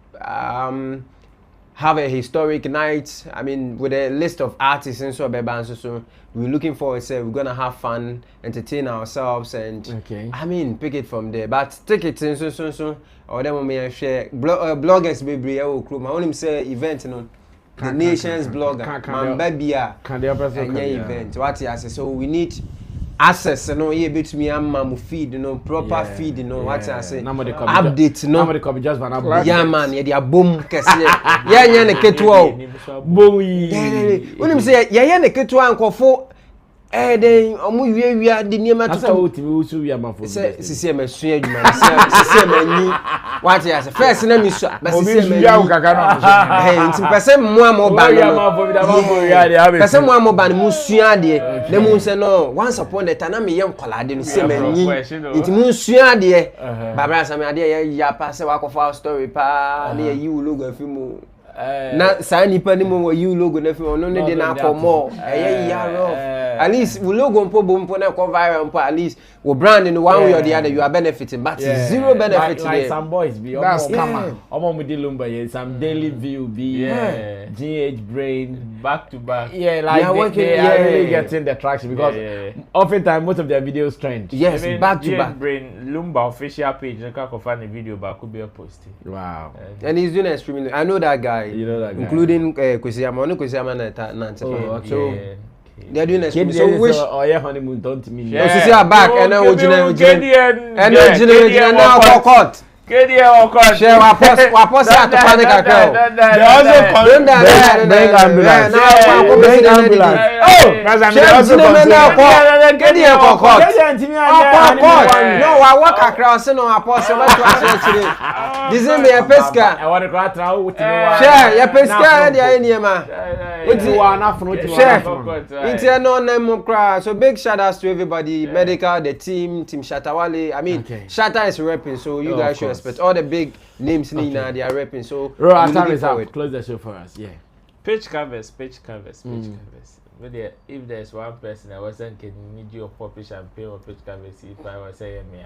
have a historic night. I mean, with a list of artists and so we're looking forward to we're gonna have fun, entertain ourselves, and I mean pick it from there. But tickets and so or them may share bloggers baby I want him say event the nation's blogger man baby event what he says. So we need access ye bit me am feed proper feed what I say update just yeah man ye dia boom kese ye ne ketua boom when him say ye ne ketua nkofo then omu we the niema to.
Asa wo timi wo so wi amafo.
Say sisi me sua adwuma. Sisi me ni. What ya say? First na me sua, but sisi me.
Obi kaka na.
Eh, nti pese mo amoba no. Pese mo amoba no mu sua de. Na mu se no once upon the time na me ye nkolade no sisi me ni. Nti mu sua de. Babra Sammy ade ya pa se wakofa story pa na yi logo afimu. Na sa nipa ni mo yi logo na afimu no ne de na akomo. Eh ya rough. At least we logo mpo na come viral mpo at least we brand in one way or the other you are benefiting but zero benefit
like some boys be
that's common.
Omo with the Lumba some daily view be GH brain
back to back.
Yeah, like they are really getting the traction because oftentimes most of their videos trend.
Yes,
even
back to back.
Brain Lumba official page you can find a video back could be a posting.
Wow.
And he's doing extremely. I know that guy.
You know that guy.
Including Kwesiama. No Kwesiama na so they're doing extremely.
So which honeymoon don't mean.
No, so see her back and then we now court.
KDA or court.
Share wa post at the panic account.
They also
bring ambulance.
Oh, they also
KDA or court. No, I walk across no apostle to December ya pesca.
I want to go travel.
Share ya pesca dia eniema. Share. No name cry. So big shout outs to everybody, Medikal, the team Shatawale. I mean, Shatta is repping, so you guys should respect all the big names they are repping. So
time is up. Close the show for us. Yeah.
Pitch canvas. But if there's one person I wasn't can need you pop champagne or pitch canvas if I was saying me.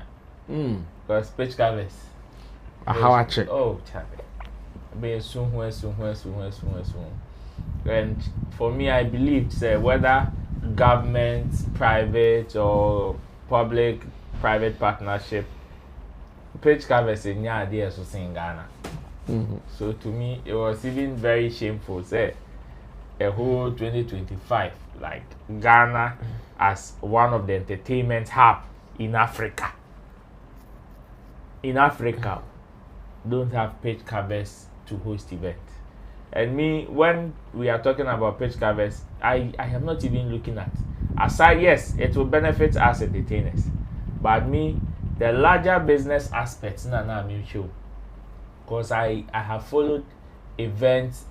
Because pitch canvas.
How I check.
Oh, Charlie. Be soon. And for me, I believe say whether government, private or public-private partnership, pitch canvas is new idea to sing Ghana. So to me, it was even very shameful. Say a whole 2025, like Ghana as one of the entertainment hub in Africa. In Africa, don't have pitch canvas to host events. And me, when we are talking about pitch canvas, I am not even looking at. Aside, yes, it will benefit us entertainers, but me, the larger business aspects, na mutual. Because I have followed events,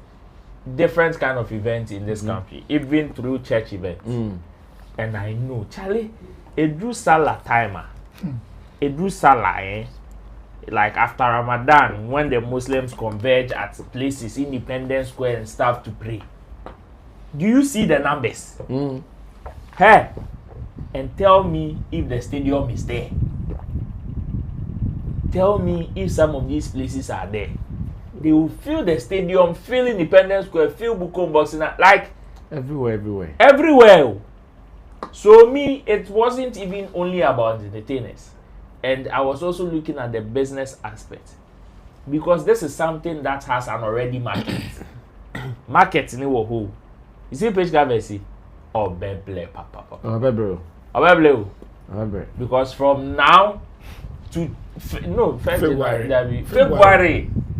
different kind of events in this country, even through church events, and I know, Charlie, it drew Salah timer, it drew Salah, like after Ramadan, when the Muslims converge at places, Independence Square and stuff to pray. Do you see the numbers? Hey, and tell me if the stadium is there. Tell me if some of these places are there. They will fill the stadium, fill Independence Square, fill Bukom Boxing, like everywhere. So me, it wasn't even only about entertainers. And I was also looking at the business aspect, because this is something that has an already market. Market in who? You see page canvas or beble papa. Because from now to February.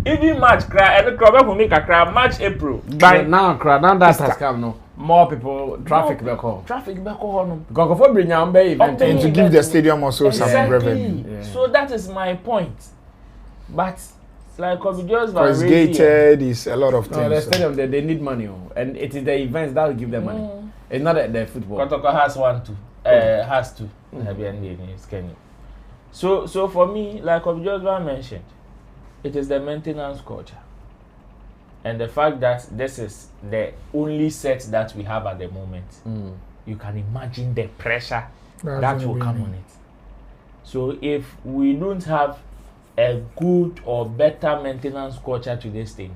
Even March cry and the crowd will make a cry March April.
By now that has come no. More people, traffic back home. Because for bring your event
and to give the stadium also some revenue.
Yeah. So that is my point. But like
because gated is a lot of things.
No, the stadium they need money, and it is the events that will give them money. It's not the football.
Kotoko has to. So for me, like Obijosba mentioned, it is the maintenance culture. And the fact that this is the only set that we have at the moment, you can imagine the pressure that will come on it. So if we don't have a good or better maintenance culture to this thing,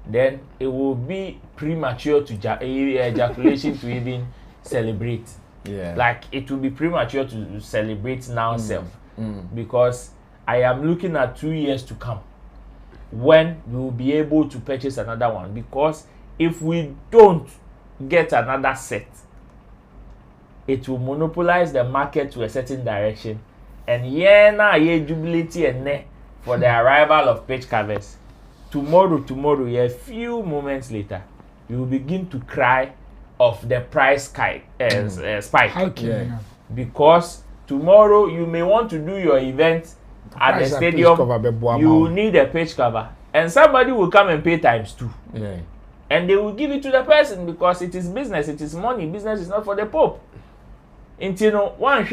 then it will be premature to ejaculation to even celebrate.
Yeah.
Like it will be premature to celebrate now self. Because I am looking at 2 years to come when we will be able to purchase another one, because if we don't get another set, it will monopolize the market to a certain direction, and jubility and for the arrival of pitch canvas. Tomorrow, a few moments later, you will begin to cry of the price spike.
Yeah.
Because tomorrow you may want to do your event at the stadium. You need a page cover, and somebody will come and pay ×2.
Yeah.
And they will give it to the person because it is business, it is money. Business is not for the Pope. Intino one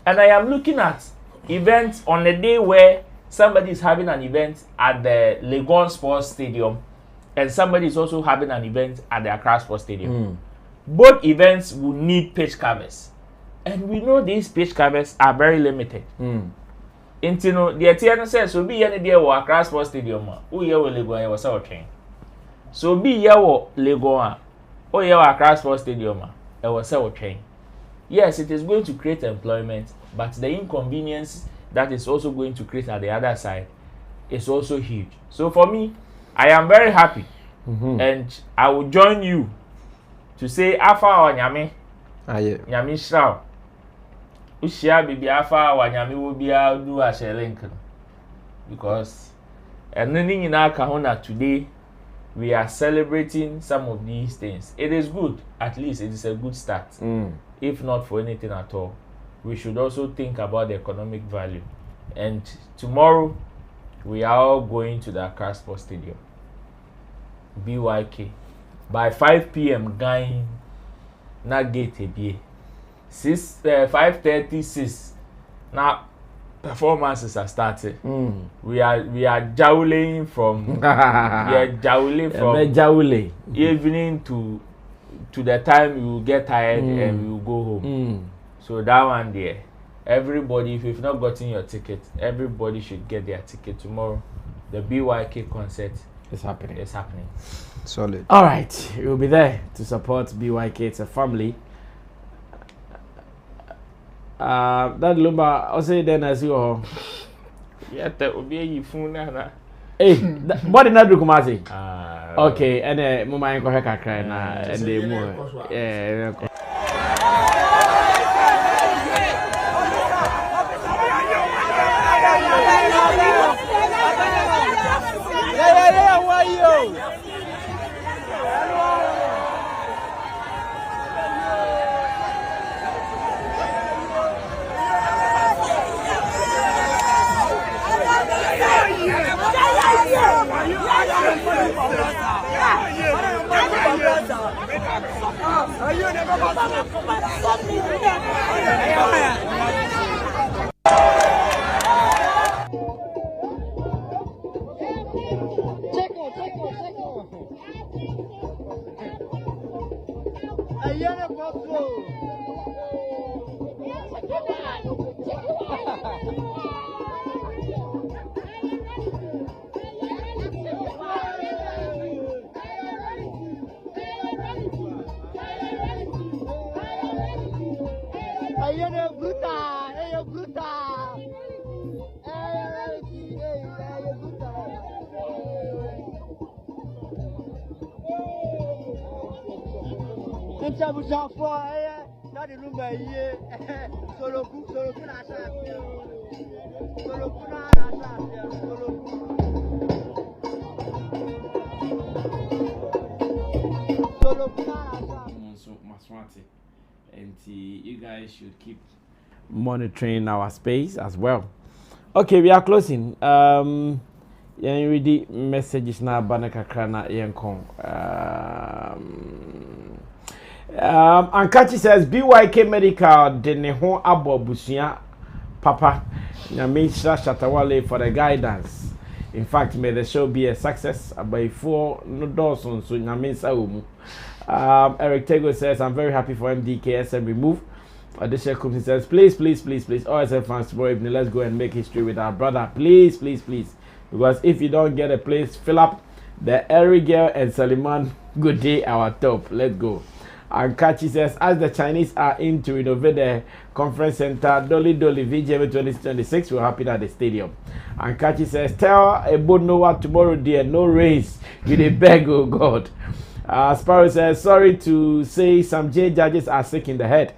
and I am looking at events on a day where somebody is having an event at the Legon Sports Stadium and somebody is also having an event at the Accra Sports Stadium. Both events will need page covers. And we know these page covers are very limited. Intino, the Etienne says, so be any dear or Accra Sports Stadium. Oh, yeah, Legon was our train. So be yawo Legon. Oh, yeah, Accra Sports Stadium. It was our train. Yes, it is going to create employment, but the inconvenience that is also going to create at the other side is also huge. So for me, I am very happy, and I will join you to say Afa or Nyame, Nyame Shroud. Ushia bibi Afa or Nyame will be out do a link because and then in our kahuna today we are celebrating some of these things. It is good, at least it is a good start. If not for anything at all, we should also think about the economic value. And tomorrow, we are all going to the Accra Sports Stadium, BYK. By 5 p.m., guy, na gate a 5:36. Now, performances are started. We are jowling from evening to the time you will get tired and we will go home. So that one there, everybody, if you've not gotten your ticket, everybody should get their ticket tomorrow. The BYK concert
is happening.
Solid.
All right, you'll be there to support BYK. It's a family. That Lumba, I'll say then as you.
Yeah, that will be a phone.
Hey, what did not do, Kumasi? Okay, and Mama and Koheka cry and they move. Yeah. And you guys should keep monitoring our space as well. Okay, we are closing. You read the messages now, Banaka Krana Yankon. Ankachi says BYK Medikal Deneho Abo Busia Papa Nyamisha Shatawale for the guidance. In fact, may the show be a success. By 4 no Dawson so Nyamisa Umu. Eric Tego says, I'm very happy for MDKSM remove. Adesha Kumsi says, please, OSF fans tomorrow evening, let's go and make history with our brother. Please. Because if you don't get a place, fill up the Eric Girl and Saliman. Good day, our top. Let's go. And Kachi says, as the Chinese are in to renovate the conference center, Dolly VGM 2026, we're happy at the stadium. And Kachi says, tell Ebo Noah tomorrow, dear, no race. You dey beg, oh God. Sparrow says, sorry to say some J judges are sick in the head.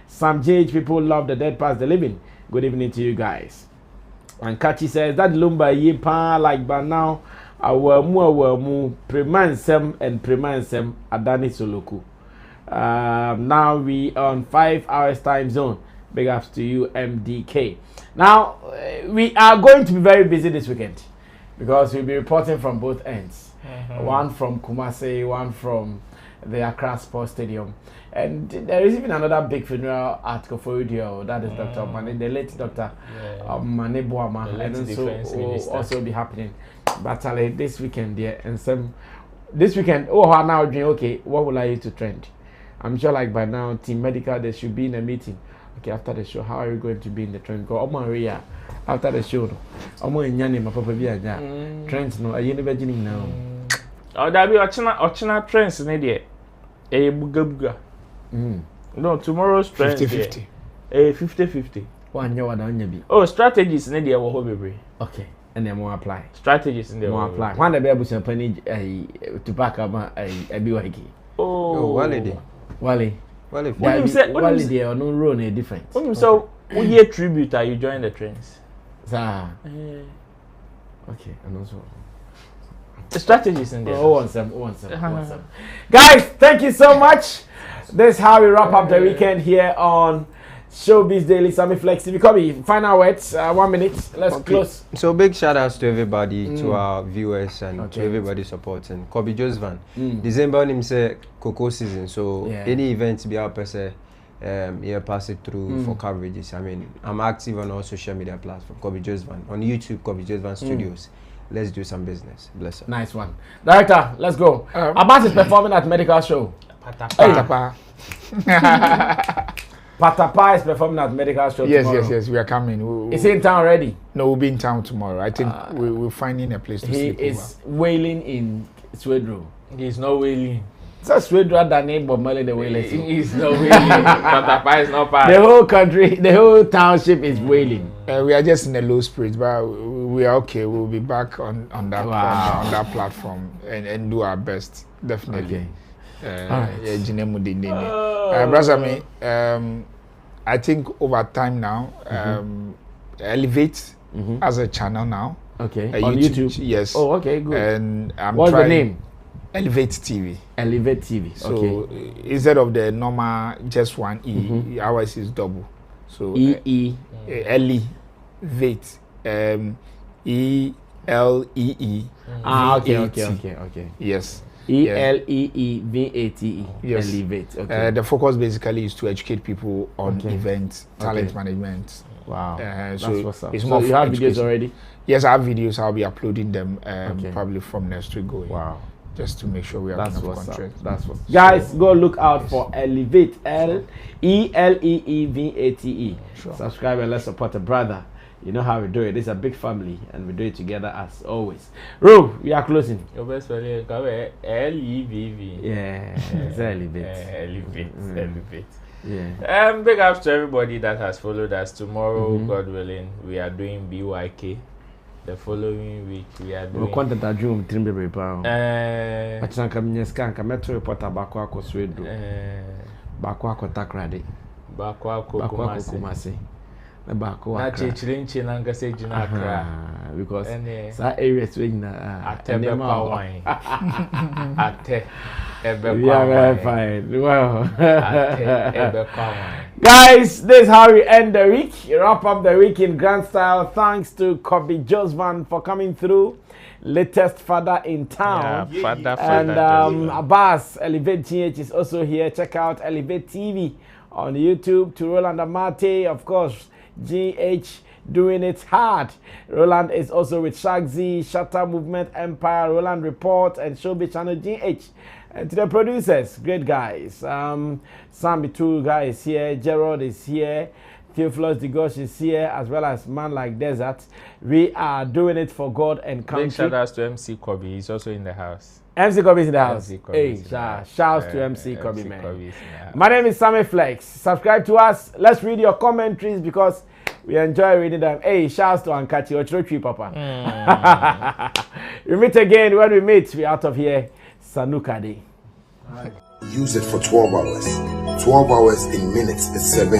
Some J people love the dead past the living. Good evening to you guys. And Kachi says, that Lumba ye pa like but now Our mu Premansem and Premansem Adani Soloku. Now we on 5 hours time zone. Big ups to you, MDK. Now we are going to be very busy this weekend because we'll be reporting from both ends. One from Kumasi, one from the Accra Sports Stadium. And there is even another big funeral at Koforideo. That is Dr. Mane, the late Dr. Mane Boama. And also also be happening. But this weekend, and some this weekend, now okay, what will I use to trend? I'm sure like by now, Team Medikal, they should be in a meeting. Okay, after the show, how are you going to be in the trend? Because Maria, after the show, trends no, are you never beginning now?
Oh, that be Ochina trends in there. Buga. No, tomorrow's trends
50-50.
50-50.
One year one
Oh, strategies in there will be.
Okay. And then more apply.
Strategies in there
more apply. One the baby some penny to back up a BYK.
Oh,
Wally.
Wally, they are no role any different.
So, what year tribute are you joining the trends?
Okay, and also
the strategies in there.
Oh, some. Guys, thank you so much. This is how we wrap up the weekend here on Showbiz Daily. Sammy Flex. If you come in, final words, 1 minute. Let's close.
So big shout outs to everybody, to our viewers, and to everybody supporting. Kobe Josvan. December him say Cocoa season. So any event be out per se, pass it through for coverages. I mean, I'm active on all social media platforms. Kobe Josvan on YouTube. Kobe Josvan Studios. Let's do some business. Bless you.
Nice one, director. Let's go. Abbas is performing at Medikal show.
Patapa.
Patapa is performing at Medikal show.
Yes. We are coming.
Is he in town already?
No, we'll be in town tomorrow. I think we're finding a place to sleep.
He is wailing in Swedro.
He's not wailing.
So Swedro than neighbor Mali the wailing.
He's not wailing. Patapa is not part.
The whole country, the whole township is wailing.
We are just in a low spirit, but we are okay. We'll be back on that on that platform and do our best. Definitely.
Okay.
I think over time now, Elevate as a channel now.
Okay. On YouTube.
Yes.
Oh, okay, good.
And
what's the name?
Elevate TV.
Elevate TV.
So instead of the normal just one E, ours is double. So
Elevate.
ELEE.
Okay.
Yes.
ELEEVATE.
Yes.
Elevate. Okay.
The focus basically is to educate people on events, talent management.
Wow.
That's
what's up.
It's
So
more
you have
education.
videos already?
Yes, I have videos. I'll be uploading them probably from next week going.
Wow.
Just to make sure we have enough content.
That's what. Guys, go look out for Elevate. ELEEVATE.
Sure.
Subscribe and let's support a brother. You know how we do it. It's a big family and we do it together as always. Ro, we are closing.
Your best friend LEVV.
Yeah, it's Elevate.
Elevate.
Yeah.
Big ups to everybody that has followed us. Tomorrow, God willing, we are doing BYK. The following week we are doing.
We content a dream trimbe pound. Achana kamnyeska kametro reporter bako ako Swedro. Bako ako Takrade.
Bako ako Kumasi.
Bako
na chichirinchi na ngase jina Accra
because sa areas we na
atebe pa wine ate ebe
we are very fine. Wow.
Ebe pa wine.
Guys, this is how we end the week. Wrap up the week in grand style. Thanks to Kobe Josvan for coming through. Latest father in town.
Yeah, father.
And Abbas Elevate GH is also here. Check out Elevate TV on YouTube. To Roland Amate, of course, GH doing it hard. Roland is also with Shagzy, Shutter Movement Empire, Roland Report, and Showbiz Channel GH. And to the producers, great guys. Sammy, two guys here. Gerald is here. Theophilus Digosh is here, as well as Man Like Desert. We are doing it for God and country.
Big shout outs to MC Kobe. He's also in the house.
MC Kobe is in the house.
Hey,
shouts to MC Kobe, man. My name is Sammy Flex. Subscribe to us. Let's read your commentaries because we enjoy reading them. Hey, shouts to Ankati Ochrochi, Papa. We meet again. When we meet, we're out of here. Sanuka Day.
Use it for 12 hours. 12 hours in minutes is 700.